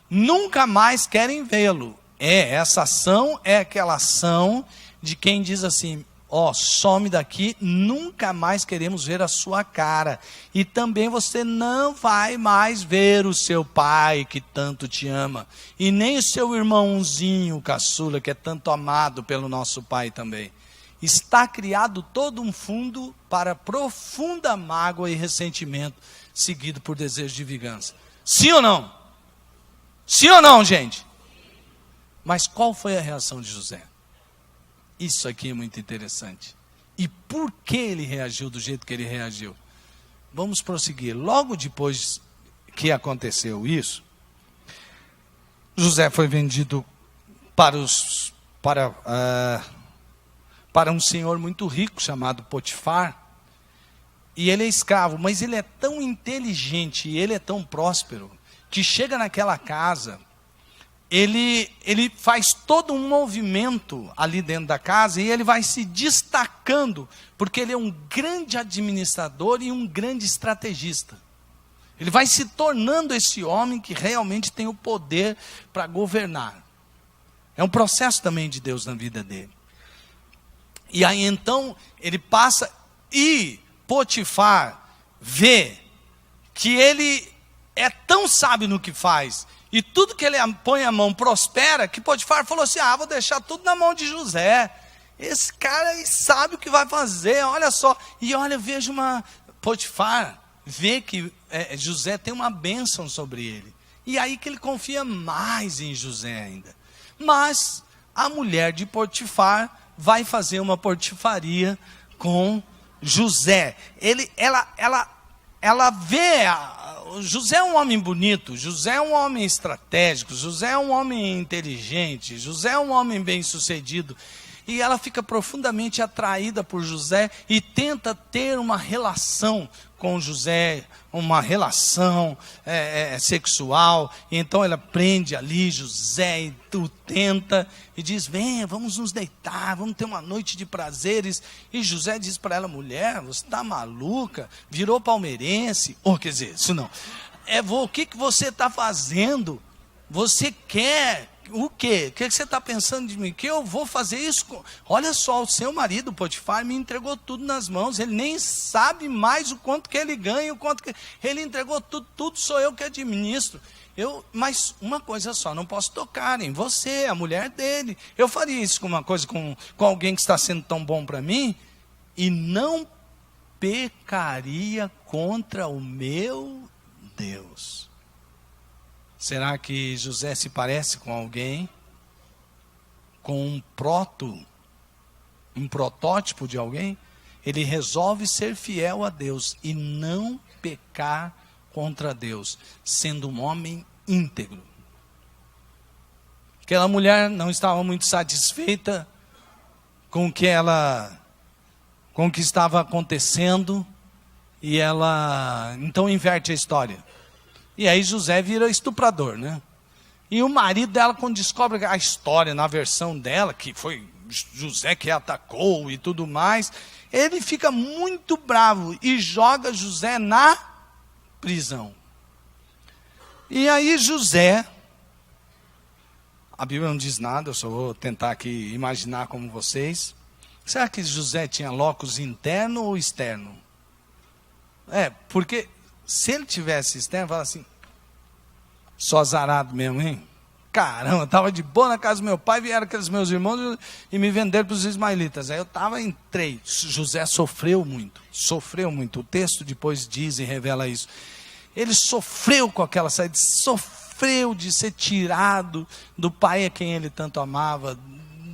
Nunca mais querem vê-lo. Essa ação é aquela ação de quem diz assim: some daqui, nunca mais queremos ver a sua cara. E também você não vai mais ver o seu pai que tanto te ama. E nem o seu irmãozinho caçula, que é tanto amado pelo nosso pai também. Está criado todo um fundo para profunda mágoa e ressentimento, seguido por desejo de vingança. Sim ou não? Sim ou não, gente? Mas qual foi a reação de José? Isso aqui é muito interessante. E por que ele reagiu do jeito que ele reagiu? Vamos prosseguir. Logo depois que aconteceu isso, José foi vendido para um senhor muito rico chamado Potifar. E ele é escravo, mas ele é tão inteligente e ele é tão próspero, que chega naquela casa, ele faz todo um movimento ali dentro da casa, e ele vai se destacando, porque ele é um grande administrador e um grande estrategista. Ele vai se tornando esse homem que realmente tem o poder para governar. É um processo também de Deus na vida dele. E aí então, ele passa, e Potifar vê que ele é tão sábio no que faz, e tudo que ele põe a mão prospera, que Potifar falou assim: vou deixar tudo na mão de José. Esse cara aí sabe o que vai fazer, olha só. E olha, veja Potifar vê que José tem uma bênção sobre ele. E aí que ele confia mais em José ainda. Mas a mulher de Potifar vai fazer uma portifaria com José. Ela vê José é um homem bonito, José é um homem estratégico, José é um homem inteligente, José é um homem bem-sucedido. E ela fica profundamente atraída por José e tenta ter uma relação com José, uma relação sexual. E então ela prende ali José e o tenta e diz: venha, vamos nos deitar, vamos ter uma noite de prazeres. E José diz para ela: mulher, você está maluca? Virou palmeirense? Quer dizer, isso não. O que você está fazendo? Você quer... O quê? O que você está pensando de mim? Que eu vou fazer isso? Olha só, o seu marido, Potifar, me entregou tudo nas mãos. Ele nem sabe mais o quanto que ele ganha, o quanto que... Ele entregou tudo, tudo sou eu que administro. Mas uma coisa só, não posso tocar em você, a mulher dele. Eu faria isso com uma coisa, com alguém que está sendo tão bom para mim, e não pecaria contra o meu Deus. Será que José se parece com alguém? Com um protótipo de alguém? Ele resolve ser fiel a Deus e não pecar contra Deus, sendo um homem íntegro. Aquela mulher não estava muito satisfeita com o que estava acontecendo, e ela então inverte a história. E aí José vira estuprador, né? E o marido dela, quando descobre a história na versão dela, que foi José que atacou e tudo mais, ele fica muito bravo e joga José na prisão. E aí José, a Bíblia não diz nada, eu só vou tentar aqui imaginar como vocês. Será que José tinha locus interno ou externo? Porque... se ele tivesse externo, fala assim: só azarado mesmo, hein? Caramba, estava de boa na casa do meu pai, vieram aqueles meus irmãos e me venderam para os ismaelitas. Aí eu entrei. José sofreu muito. O texto depois diz e revela isso. Ele sofreu com aquela saída, sofreu de ser tirado do pai a quem ele tanto amava,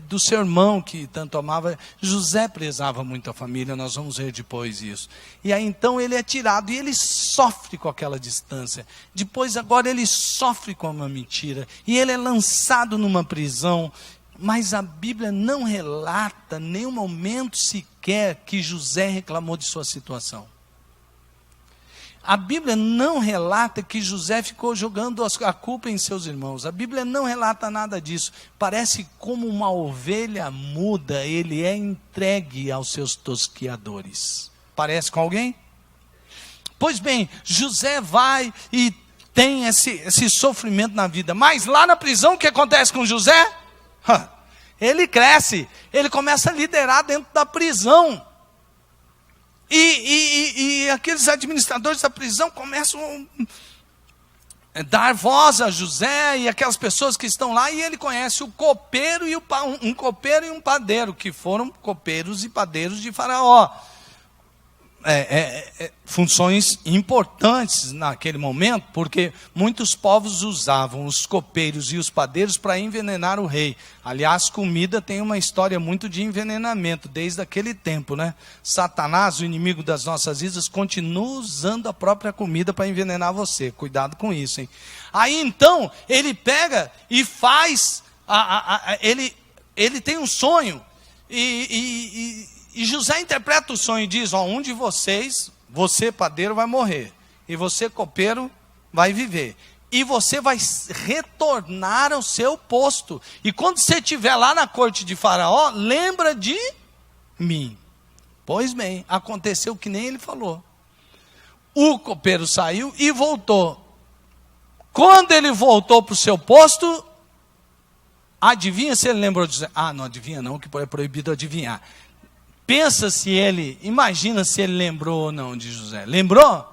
do seu irmão que tanto amava. José prezava muito a família, nós vamos ver depois isso. E aí então ele é tirado e ele sofre com aquela distância. Depois agora ele sofre com uma mentira e ele é lançado numa prisão. Mas a Bíblia não relata nenhum momento sequer que José reclamou de sua situação. A Bíblia não relata que José ficou jogando a culpa em seus irmãos. A Bíblia não relata nada disso. Parece como uma ovelha muda, ele é entregue aos seus tosquiadores. Parece com alguém? Pois bem, José vai e tem esse sofrimento na vida. Mas lá na prisão, o que acontece com José? Ele cresce, ele começa a liderar dentro da prisão. E aqueles administradores da prisão começam a dar voz a José e aquelas pessoas que estão lá, e ele conhece o copeiro e um copeiro e um padeiro, que foram copeiros e padeiros de Faraó. Funções importantes naquele momento, porque muitos povos usavam os copeiros e os padeiros para envenenar o rei. Aliás, comida tem uma história muito de envenenamento, desde aquele tempo, né? Satanás, o inimigo das nossas vidas, continua usando a própria comida para envenenar você. Cuidado com isso, hein? Aí então, ele pega e faz, ele tem um sonho, e José interpreta o sonho e diz: um de vocês, você padeiro, vai morrer, e você copeiro vai viver, e você vai retornar ao seu posto, e quando você estiver lá na corte de Faraó, lembra de mim. Pois bem, aconteceu que nem ele falou. O copeiro saiu e voltou. Quando ele voltou para o seu posto, adivinha se ele lembrou de José? Não adivinha não, que é proibido adivinhar. Imagina se ele lembrou ou não de José. Lembrou?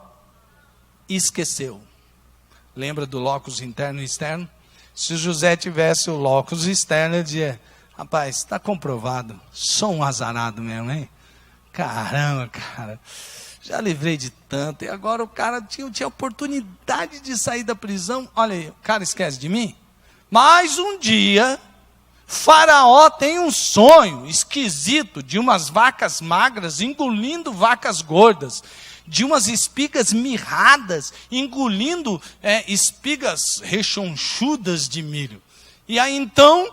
Esqueceu. Lembra do locus interno e externo? Se José tivesse o locus externo, ele dizia: rapaz, está comprovado, sou um azarado mesmo, hein? Caramba, cara, já livrei de tanto, e agora o cara tinha oportunidade de sair da prisão. Olha aí, o cara esquece de mim? Mas um dia... Faraó tem um sonho esquisito de umas vacas magras engolindo vacas gordas, de umas espigas mirradas, engolindo espigas rechonchudas de milho. E aí então,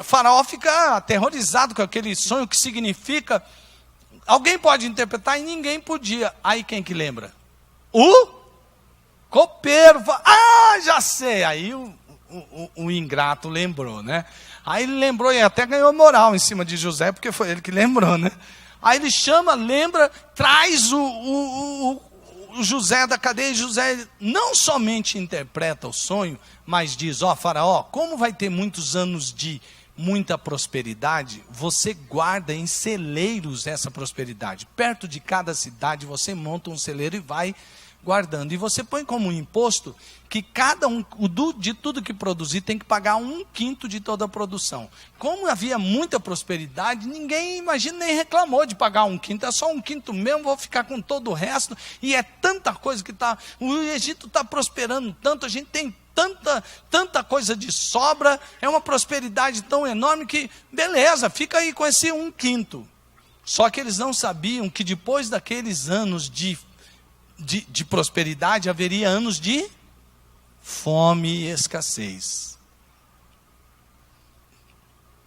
Faraó fica aterrorizado com aquele sonho, que significa... Alguém pode interpretar e ninguém podia. Aí quem que lembra? O copeiro. Já sei. Aí o ingrato lembrou, né? Aí ele lembrou e até ganhou moral em cima de José, porque foi ele que lembrou, né? Aí ele chama, lembra, traz o José da cadeia, e José não somente interpreta o sonho, mas diz: Faraó, como vai ter muitos anos de muita prosperidade, você guarda em celeiros essa prosperidade. Perto de cada cidade você monta um celeiro e vai guardando. E você põe como um imposto que cada um, de tudo que produzir, tem que pagar 1/5 de toda a produção. Como havia muita prosperidade, ninguém, imagina, nem reclamou de pagar 1/5. É só 1/5 mesmo, vou ficar com todo o resto. E é tanta coisa que o Egito está prosperando tanto, a gente tem tanta coisa de sobra, é uma prosperidade tão enorme que, beleza, fica aí com esse 1/5. Só que eles não sabiam que depois daqueles anos de prosperidade, haveria anos de fome e escassez.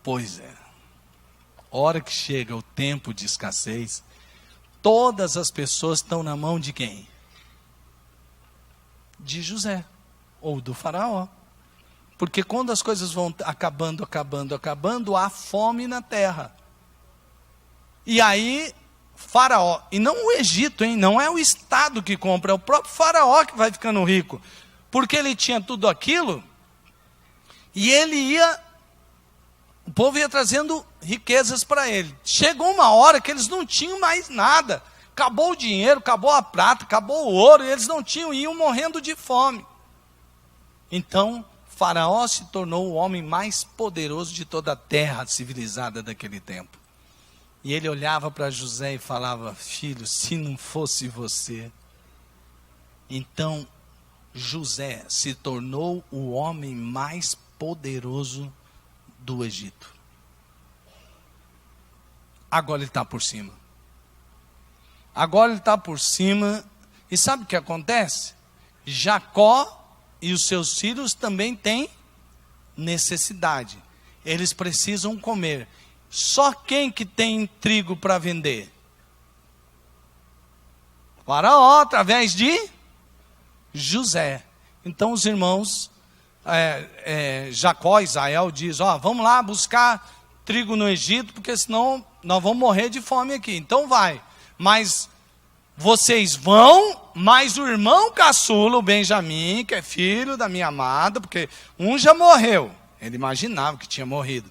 Pois é, hora que chega o tempo de escassez, todas as pessoas estão na mão de quem? De José, ou do Faraó. Porque quando as coisas vão acabando, há fome na terra. E aí, Faraó, e não o Egito, não é o Estado que compra, é o próprio Faraó que vai ficando rico. Porque ele tinha tudo aquilo, e o povo ia trazendo riquezas para ele. Chegou uma hora que eles não tinham mais nada. Acabou o dinheiro, acabou a prata, acabou o ouro, e eles não tinham, iam morrendo de fome. Então, Faraó se tornou o homem mais poderoso de toda a terra civilizada daquele tempo. E ele olhava para José e falava: filho, se não fosse você. Então, José se tornou o homem mais poderoso do Egito. Agora ele está por cima. Agora ele está por cima. E sabe o que acontece? Jacó e os seus filhos também têm necessidade. Eles precisam comer. Só quem que tem trigo para vender? Faraó, através de José. Então os irmãos, Jacó, Israel diz: vamos lá buscar trigo no Egito, porque senão nós vamos morrer de fome aqui. Então vai, mas vocês vão, mas o irmão caçula, o Benjamim, que é filho da minha amada, porque um já morreu, ele imaginava que tinha morrido.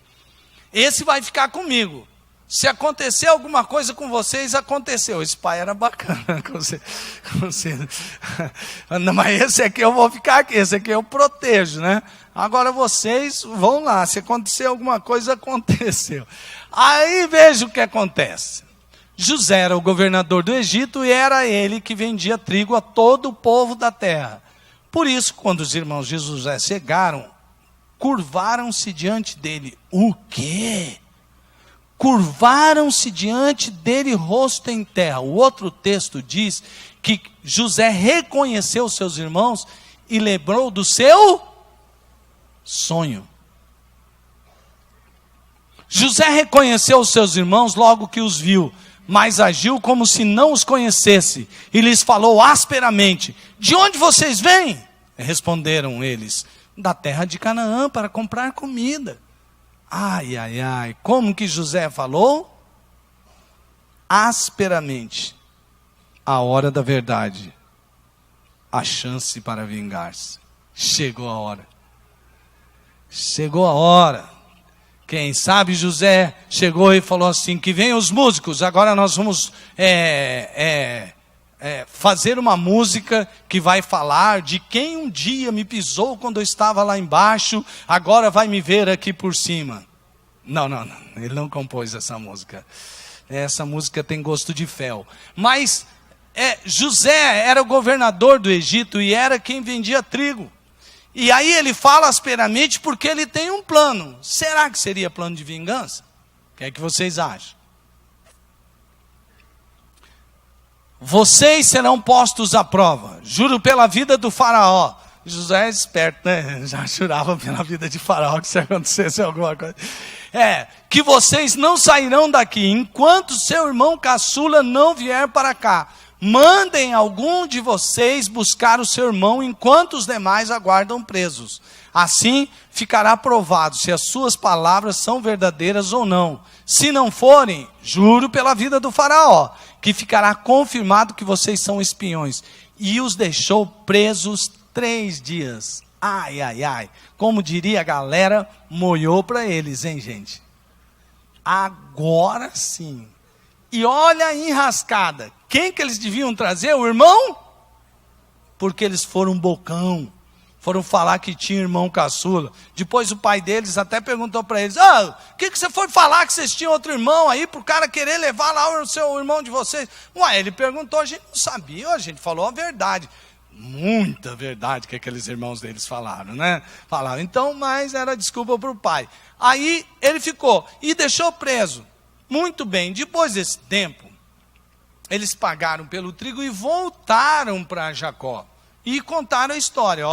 Esse vai ficar comigo. Se acontecer alguma coisa com vocês, aconteceu. Esse pai era bacana com você. Mas esse aqui eu vou ficar aqui, esse aqui eu protejo, né? Agora vocês vão lá, se acontecer alguma coisa, aconteceu. Aí veja o que acontece. José era o governador do Egito e era ele que vendia trigo a todo o povo da terra. Por isso, quando os irmãos de José chegaram, curvaram-se diante dele. O quê? Curvaram-se diante dele, rosto em terra. O outro texto diz que José reconheceu seus irmãos e lembrou do seu sonho. José reconheceu os seus irmãos logo que os viu, mas agiu como se não os conhecesse, e lhes falou asperamente: de onde vocês vêm? Responderam eles: da terra de Canaã, para comprar comida. Ai, ai, ai, como que José falou? Asperamente. A hora da verdade, a chance para vingar-se. Chegou a hora. Chegou a hora. Quem sabe José chegou e falou assim: que venham os músicos, agora nós vamos fazer uma música que vai falar de quem um dia me pisou quando eu estava lá embaixo, agora vai me ver aqui por cima. Não, ele não compôs essa música. Essa música tem gosto de fel. Mas José era o governador do Egito e era quem vendia trigo. E aí ele fala asperamente porque ele tem um plano. Será que seria plano de vingança? O que é que vocês acham? vocês serão postos à prova. Juro pela vida do faraó. José é esperto, né? Já jurava pela vida de faraó que se acontecesse alguma coisa. Que vocês não sairão daqui enquanto seu irmão caçula não vier para cá. Mandem algum de vocês buscar o seu irmão enquanto os demais aguardam presos. Assim ficará provado se as suas palavras são verdadeiras ou não. Se não forem, juro pela vida do faraó, que ficará confirmado que vocês são espiões. E os deixou presos 3 dias. Ai, ai, ai. Como diria a galera, moiou para eles, hein, gente? Agora sim. E olha a enrascada. Quem que eles deviam trazer? O irmão? Porque eles foram bocão. Foram falar que tinha irmão caçula. Depois o pai deles até perguntou para eles: o que você foi falar que vocês tinham outro irmão aí, para o cara querer levar lá o seu irmão de vocês? Ele perguntou, a gente não sabia, a gente falou a verdade. Muita verdade que aqueles irmãos deles falaram, né? Falaram, então, mas era desculpa para o pai. Aí ele ficou e deixou preso. Muito bem, depois desse tempo, eles pagaram pelo trigo e voltaram para Jacó. E contaram a história,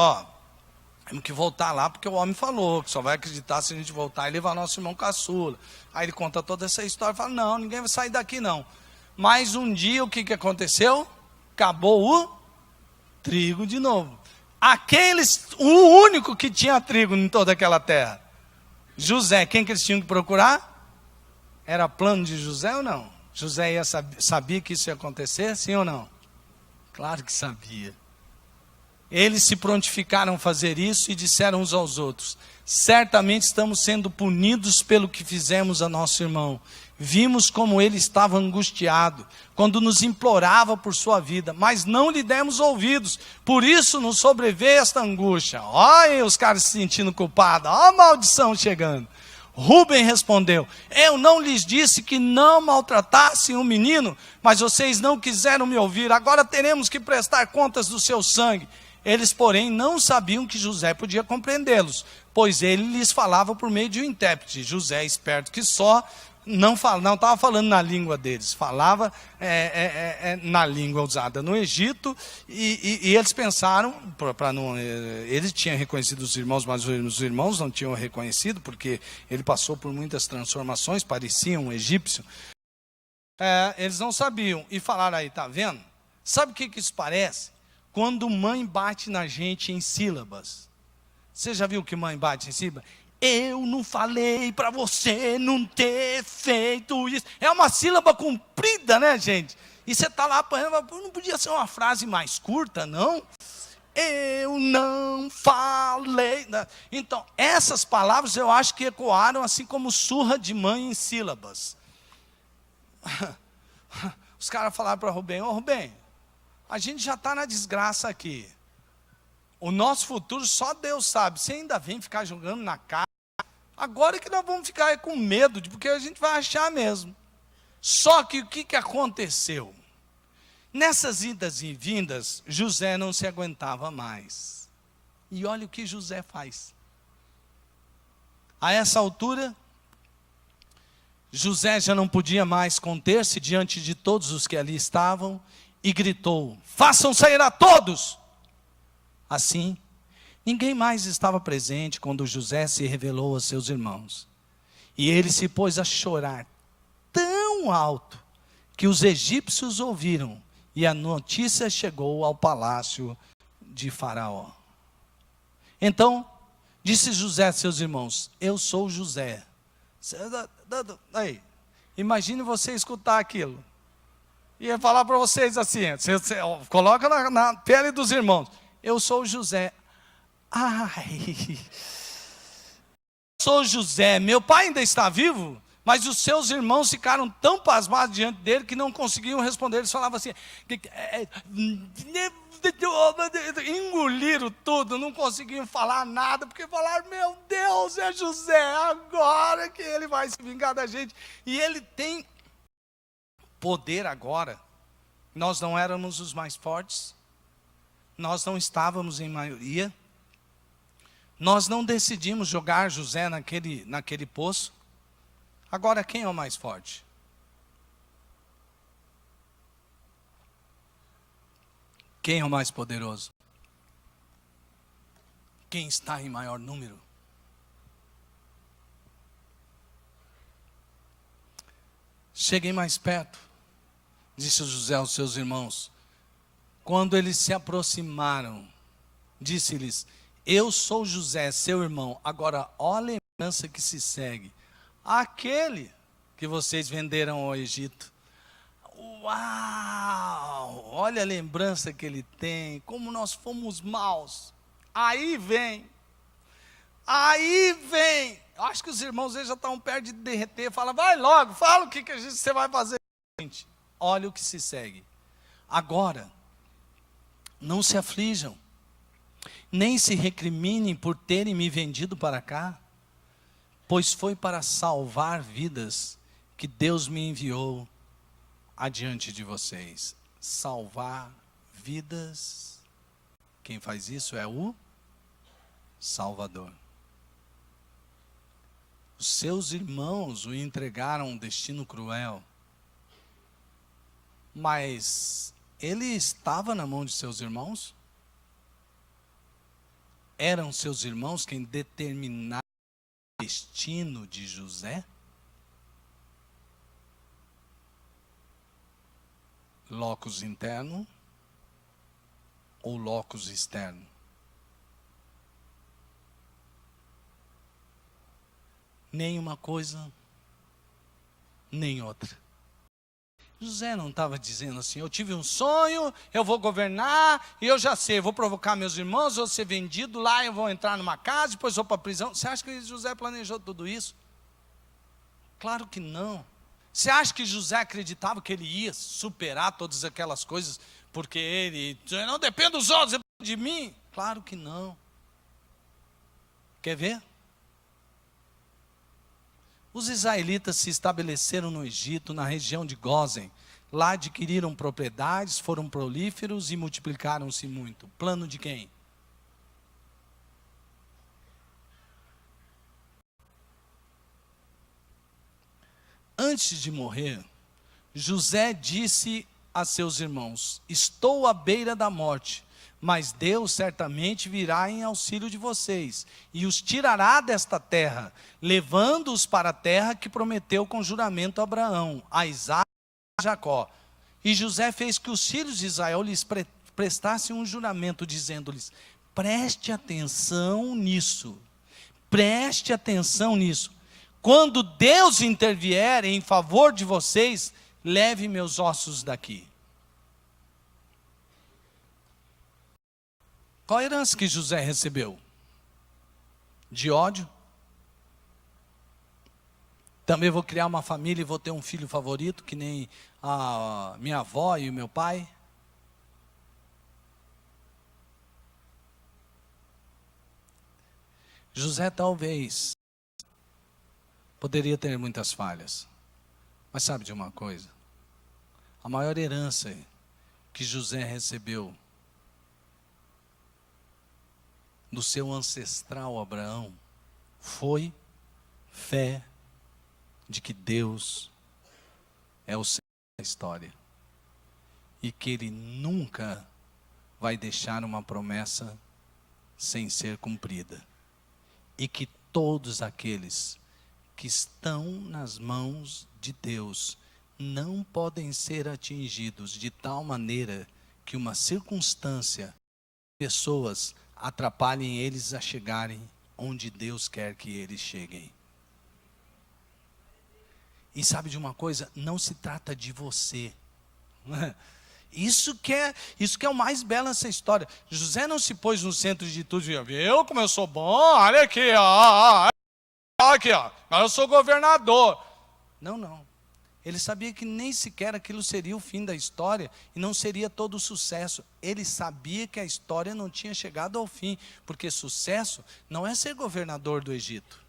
temos que voltar lá porque o homem falou que só vai acreditar se a gente voltar e levar nosso irmão caçula. Aí ele conta toda essa história e fala, não, ninguém vai sair daqui não. Mas um dia o que aconteceu? Acabou o trigo de novo. O único que tinha trigo em toda aquela terra. José, quem que eles tinham que procurar? Era plano de José ou não? José sabia que isso ia acontecer, sim ou não? Claro que sabia. Eles se prontificaram a fazer isso e disseram uns aos outros, certamente estamos sendo punidos pelo que fizemos a nosso irmão. Vimos como ele estava angustiado, quando nos implorava por sua vida, mas não lhe demos ouvidos, por isso nos sobreveio esta angústia. Olha os caras se sentindo culpados, olha a maldição chegando. Rúben respondeu, eu não lhes disse que não maltratassem o menino, mas vocês não quiseram me ouvir, agora teremos que prestar contas do seu sangue. Eles, porém, não sabiam que José podia compreendê-los, pois ele lhes falava por meio de um intérprete. José, esperto que só, não estava falando na língua deles, falava na língua usada no Egito, e eles pensaram, ele tinha reconhecido os irmãos, mas os irmãos não tinham reconhecido, porque ele passou por muitas transformações, parecia um egípcio. Eles não sabiam, e falaram aí, tá vendo? Sabe o que isso parece? Quando mãe bate na gente em sílabas. Você já viu que mãe bate em sílabas? Eu não falei para você não ter feito isso. É uma sílaba comprida, né, gente? E você está lá apanhando, não podia ser uma frase mais curta, não? Eu não falei. Então, essas palavras eu acho que ecoaram assim como surra de mãe em sílabas. Os caras falaram para Rubem, Rubem, a gente já está na desgraça aqui. O nosso futuro só Deus sabe. Você ainda vem ficar jogando na cara. Agora que nós vamos ficar com medo, porque a gente vai achar mesmo. Só que o que aconteceu? Nessas idas e vindas, José não se aguentava mais. E olha o que José faz. A essa altura, José já não podia mais conter-se diante de todos os que ali estavam, e gritou, façam sair a todos. Assim, ninguém mais estava presente quando José se revelou a seus irmãos. E ele se pôs a chorar tão alto que os egípcios ouviram, e a notícia chegou ao palácio de Faraó. Então, disse José a seus irmãos, eu sou José. Aí, imagine você escutar aquilo. Ia falar para vocês assim, você coloca na pele dos irmãos. Eu sou José. Ai, sou José. Meu pai ainda está vivo, mas os seus irmãos ficaram tão pasmados diante dele que não conseguiam responder. Eles falavam assim, engoliram tudo, não conseguiam falar nada, porque falaram, meu Deus, é José, agora que ele vai se vingar da gente. E ele tem poder agora. Nós não éramos os mais fortes, nós não estávamos em maioria, nós não decidimos jogar José naquele poço. Agora quem é o mais forte? Quem é o mais poderoso? Quem está em maior número? Cheguem mais perto, disse José aos seus irmãos. Quando eles se aproximaram, disse-lhes: eu sou José, seu irmão. Agora, olha a lembrança que se segue. Aquele que vocês venderam ao Egito. Uau! Olha a lembrança que ele tem, como nós fomos maus. Aí vem. Acho que os irmãos eles já estão perto de derreter. Fala, vai logo, fala o que você vai fazer. Gente, olha o que se segue. Agora, não se aflijam, nem se recriminem por terem me vendido para cá, pois foi para salvar vidas que Deus me enviou adiante de vocês. Salvar vidas. Quem faz isso é o Salvador. Os seus irmãos o entregaram a um destino cruel, mas ele estava na mão de seus irmãos? Eram seus irmãos quem determinaram o destino de José? Locus interno ou locus externo? Nem uma coisa, nem outra. José não estava dizendo assim, eu tive um sonho, eu vou governar, e eu já sei, eu vou provocar meus irmãos, eu vou ser vendido lá, eu vou entrar numa casa, depois vou para a prisão. Você acha que José planejou tudo isso? Claro que não. Você acha que José acreditava que ele ia superar todas aquelas coisas, porque ele não depende dos outros, depende de mim? Claro que não. Quer ver? Os israelitas se estabeleceram no Egito, na região de Gósen. Lá adquiriram propriedades, foram prolíferos e multiplicaram-se muito. Plano de quem? Antes de morrer, José disse a seus irmãos: estou à beira da morte, mas Deus certamente virá em auxílio de vocês, e os tirará desta terra, levando-os para a terra que prometeu com juramento a Abraão, a Isaque e a Jacó. E José fez que os filhos de Israel lhes prestassem um juramento, dizendo-lhes: preste atenção nisso, preste atenção nisso. Quando Deus intervier em favor de vocês, leve meus ossos daqui. Qual a herança que José recebeu? De ódio? Também vou criar uma família e vou ter um filho favorito, que nem a minha avó e o meu pai? José talvez poderia ter muitas falhas, mas sabe de uma coisa? A maior herança que José recebeu do seu ancestral Abraão foi fé de que Deus é o Senhor da história e que Ele nunca vai deixar uma promessa sem ser cumprida, e que todos aqueles que estão nas mãos de Deus não podem ser atingidos de tal maneira que uma circunstância, pessoas atrapalhem eles a chegarem onde Deus quer que eles cheguem. E sabe de uma coisa? Não se trata de você. Isso que é o mais belo nessa história. José não se pôs no centro de tudo e viu como eu sou bom, olha aqui, ó, aqui, ó, eu sou governador. Não. Ele sabia que nem sequer aquilo seria o fim da história e não seria todo o sucesso. Ele sabia que a história não tinha chegado ao fim, porque sucesso não é ser governador do Egito.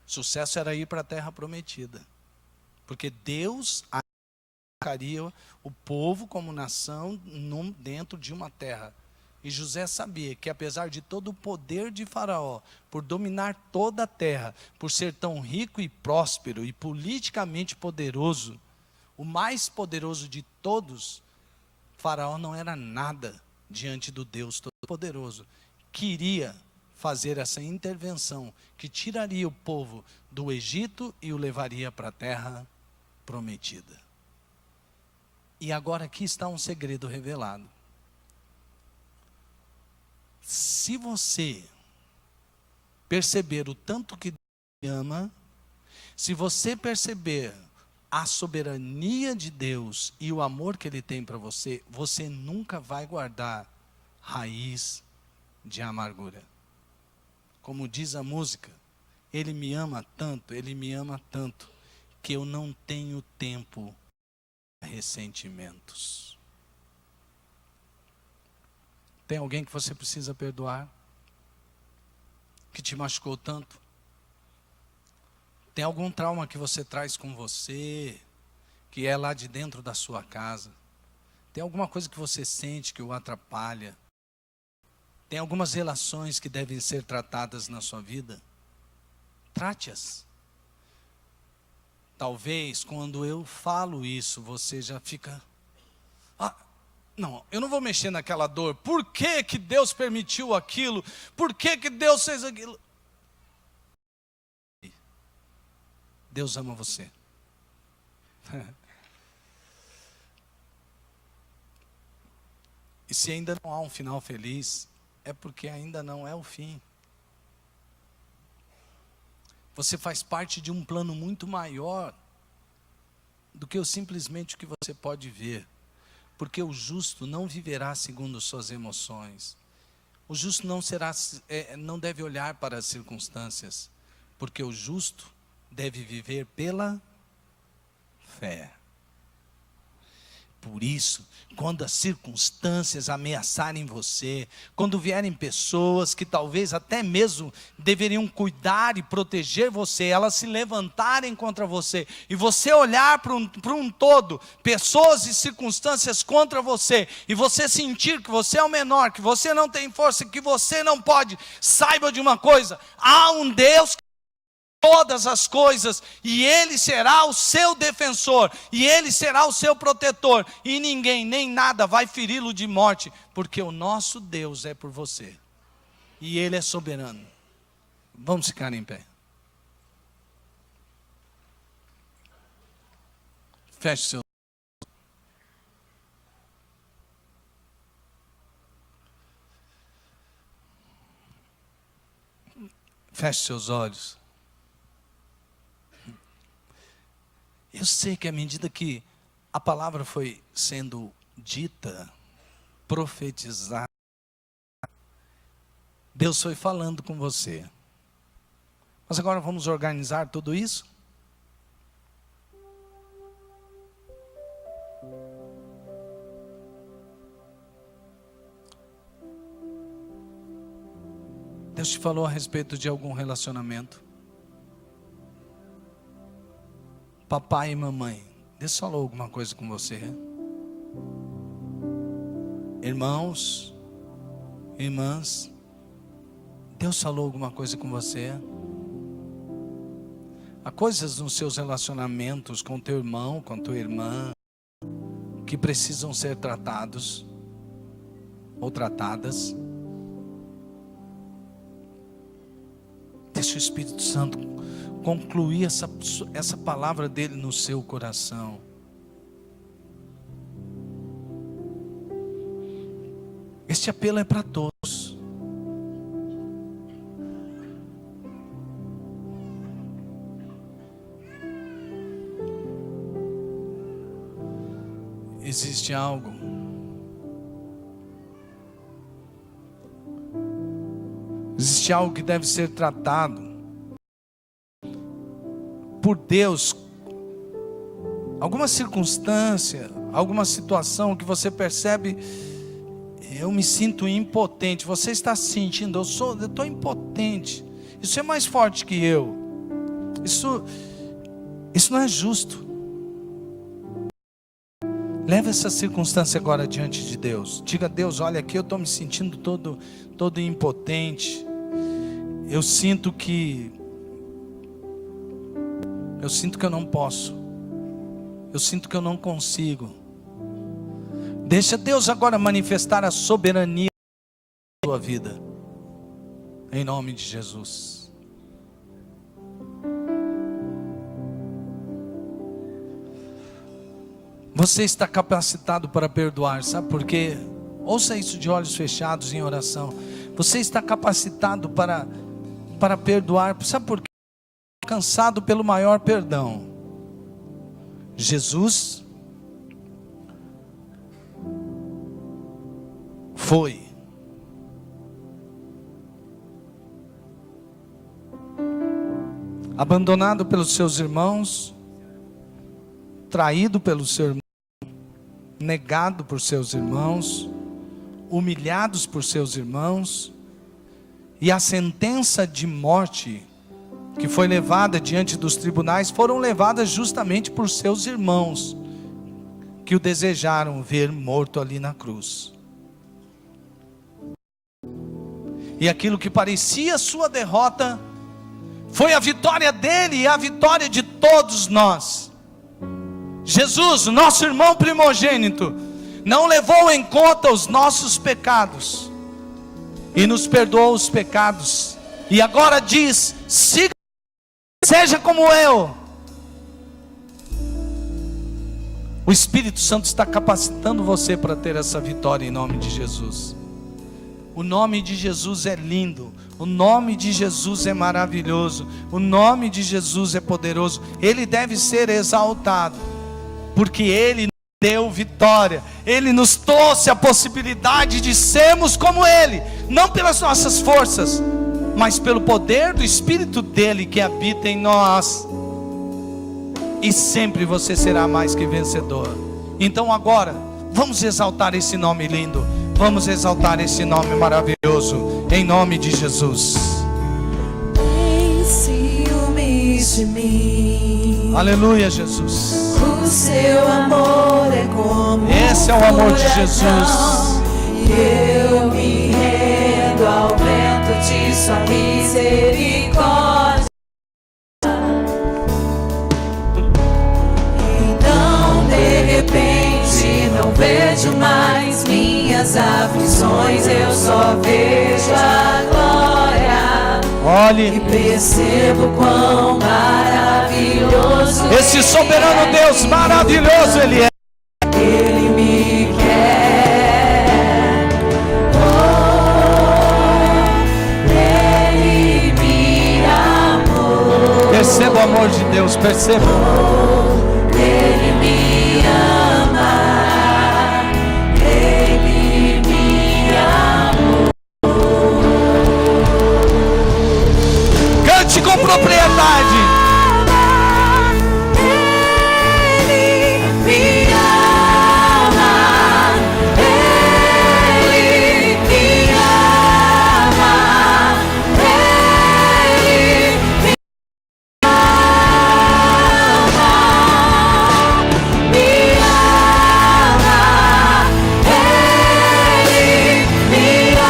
Sucesso era ir para a terra prometida, porque Deus colocaria o povo como nação dentro de uma terra. E José sabia que apesar de todo o poder de Faraó, por dominar toda a terra, por ser tão rico e próspero e politicamente poderoso, o mais poderoso de todos, Faraó não era nada diante do Deus Todo-Poderoso, queria fazer essa intervenção que tiraria o povo do Egito e o levaria para a terra prometida. E agora aqui está um segredo revelado. Se você perceber o tanto que Deus ama, se você perceber a soberania de Deus e o amor que Ele tem para você, você nunca vai guardar raiz de amargura. Como diz a música, Ele me ama tanto, que eu não tenho tempo para ressentimentos. Tem alguém que você precisa perdoar? Que te machucou tanto? Tem algum trauma que você traz com você, que é lá de dentro da sua casa? Tem alguma coisa que você sente que o atrapalha? Tem algumas relações que devem ser tratadas na sua vida? Trate-as. Talvez quando eu falo isso, você já fica... não, eu não vou mexer naquela dor. Por que que Deus permitiu aquilo? Por que que Deus fez aquilo? Deus ama você. E se ainda não há um final feliz, é porque ainda não é o fim. Você faz parte de um plano muito maior do que simplesmente o que você pode ver. Porque o justo não viverá segundo suas emoções. O justo não deve olhar para as circunstâncias, porque o justo deve viver pela fé. Por isso, quando as circunstâncias ameaçarem você, quando vierem pessoas que talvez até mesmo deveriam cuidar e proteger você, elas se levantarem contra você, e você olhar para um todo, pessoas e circunstâncias contra você, e você sentir que você é o menor, que você não tem força, que você não pode, saiba de uma coisa: há um Deus que todas as coisas, e Ele será o seu defensor, e Ele será o seu protetor, e ninguém, nem nada vai feri-lo de morte, porque o nosso Deus é por você, e Ele é soberano. Vamos ficar em pé. Feche seus olhos. Feche seus olhos. Eu sei que à medida que a palavra foi sendo dita, profetizada, Deus foi falando com você. Mas agora vamos organizar tudo isso? Deus te falou a respeito de algum relacionamento? Papai e mamãe, Deus falou alguma coisa com você? Irmãos, irmãs, Deus falou alguma coisa com você? Há coisas nos seus relacionamentos com teu irmão, com tua irmã, que precisam ser tratados ou tratadas? Deixa o Espírito Santo concluir essa palavra dele no seu coração. Este apelo é para todos. Existe algo que deve ser tratado por Deus. Alguma circunstância, alguma situação que você percebe: eu me sinto impotente. Você está se sentindo: eu estou impotente. Isso é mais forte que eu. Isso não é justo. Leve essa circunstância agora diante de Deus. Diga a Deus: olha, aqui eu estou me sentindo todo impotente. Eu sinto que eu não posso. Eu sinto que eu não consigo. Deixa Deus agora manifestar a soberania da sua vida. Em nome de Jesus. Você está capacitado para perdoar, sabe por quê? Ouça isso de olhos fechados em oração. Você está capacitado para perdoar, sabe por quê? Alcançado pelo maior perdão. Jesus foi abandonado pelos seus irmãos, traído pelo seu irmão, negado por seus irmãos, humilhados por seus irmãos, e a sentença de morte que foi levada diante dos tribunais foram levadas justamente por seus irmãos, que o desejaram ver morto ali na cruz. E aquilo que parecia sua derrota foi a vitória dele e a vitória de todos nós. Jesus, nosso irmão primogênito, não levou em conta os nossos pecados e nos perdoou os pecados. E agora diz: siga, seja como eu. O Espírito Santo está capacitando você para ter essa vitória em nome de Jesus. O nome de Jesus é lindo, o nome de Jesus é maravilhoso, o nome de Jesus é poderoso. Ele deve ser exaltado, porque Ele nos deu vitória. Ele nos trouxe a possibilidade de sermos como Ele, não pelas nossas forças, mas pelo poder do Espírito dEle que habita em nós. E sempre você será mais que vencedor. Então agora, vamos exaltar esse nome lindo, vamos exaltar esse nome maravilhoso, em nome de Jesus. Tem ciúmes de mim. Aleluia, Jesus. O seu amor é como Esse é o amor de Jesus. Eu me rendo ao vento de sua misericórdia. Então de repente não vejo mais minhas aflições, eu só vejo a glória. Olhe, E percebo quão maravilhoso esse soberano Deus maravilhoso Ele é. Ele me quer. Ele me amou. Perceba o amor de Deus, perceba. Ele me ama. Ele me amou. Cante com propriedade. Ele me ama. Ele me ama. Ele me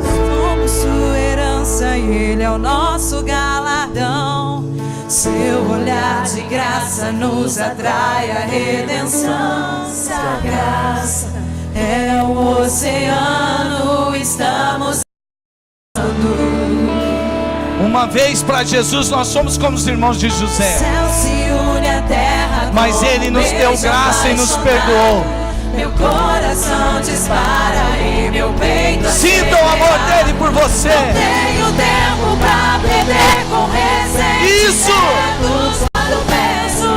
Somos sua herança e Ele é o nosso galardão. Seu olhar de graça nos atrai a redenção. Se a graça é o oceano, estamos Uma vez para Jesus nós somos como os irmãos de o José, céu se une à terra. mas Ele nos deu graça e nos perdoou. Meu coração dispara e meu peito Sinta o amor dele por você. tenho tempo pra perder com ressentimento. Isso! Quando penso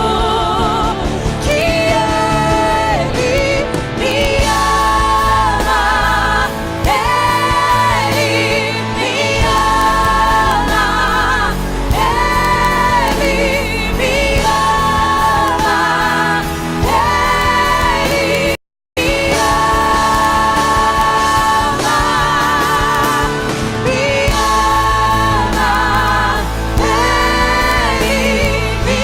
que Ele me ama, Ele me ama, Ele me ama, Ele me ama, me ama, Ele me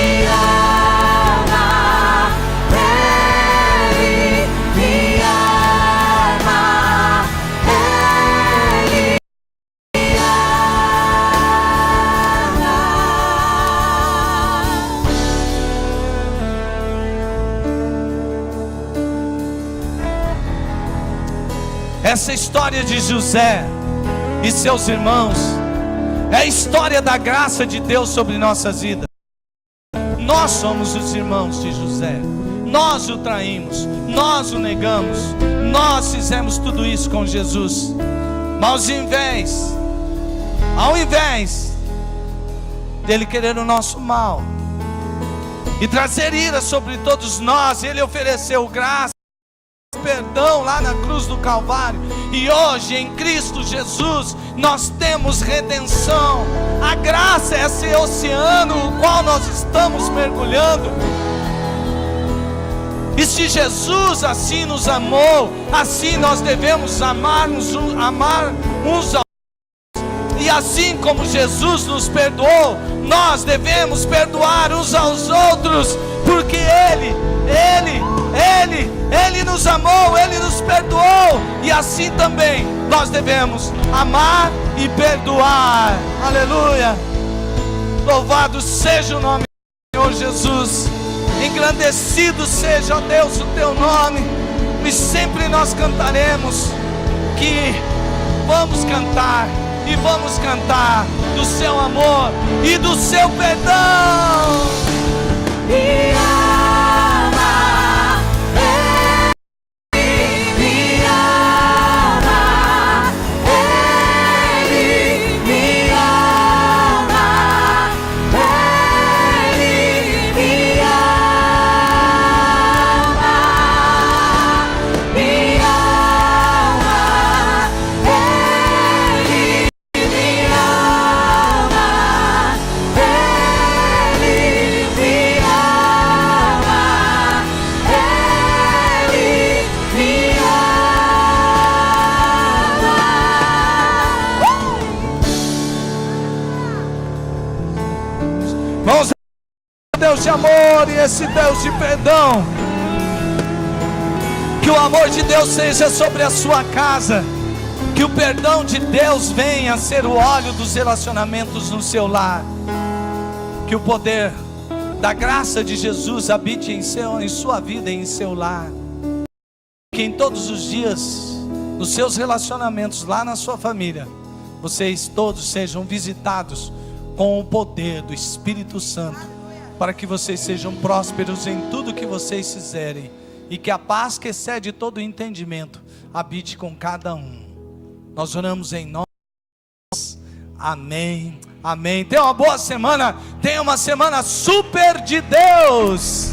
Essa história de José e seus irmãos é a história da graça de Deus sobre nossas vidas. Nós somos os irmãos de José. Nós o traímos, nós o negamos, nós fizemos tudo isso com Jesus. Mas ao invés dele querer o nosso mal e trazer ira sobre todos nós, ele ofereceu graça, perdão lá na cruz do Calvário. E hoje em Cristo Jesus nós temos redenção. A graça é esse oceano no qual nós estamos mergulhando. E se Jesus assim nos amou, assim nós devemos amar uns aos outros. E assim como Jesus nos perdoou, nós devemos perdoar uns aos outros, porque Ele nos amou, Ele nos perdoou, e assim também nós devemos amar e perdoar. Aleluia! Louvado seja o nome do Senhor Jesus, engrandecido seja, ó Deus, o teu nome, e sempre nós cantaremos que vamos cantar. E vamos cantar do seu amor e do seu perdão. Me ama, Ele me ama, Ele me ama, Ele me ama, me ama, Ele me ama, Ele me ama, Ele me ama. Vamos a Deus de amor e esse Deus de perdão. Que o amor de Deus seja sobre a sua casa. Que o perdão de Deus venha a ser o óleo dos relacionamentos no seu lar. Que o poder da graça de Jesus habite em sua vida e em seu lar. Que em todos os dias, nos seus relacionamentos lá na sua família, vocês todos sejam visitados com o poder do Espírito Santo, para que vocês sejam prósperos em tudo que vocês fizerem, e que a paz que excede todo entendimento habite com cada um. Nós oramos em nome de Jesus. Amém, amém. Tenha uma boa semana, tenha uma semana super de Deus.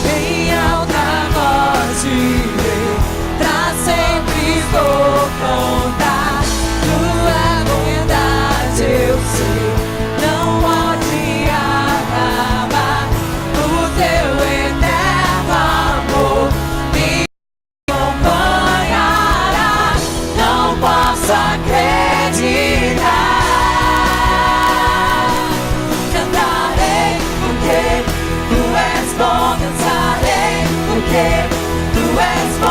Em alta voz direi, pra sempre vou contar tua bondade, eu sei, não pode acabar. O teu eterno amor me acompanhará, não posso acreditar. Cantarei porque tu és bom, dançarei porque tu és bom.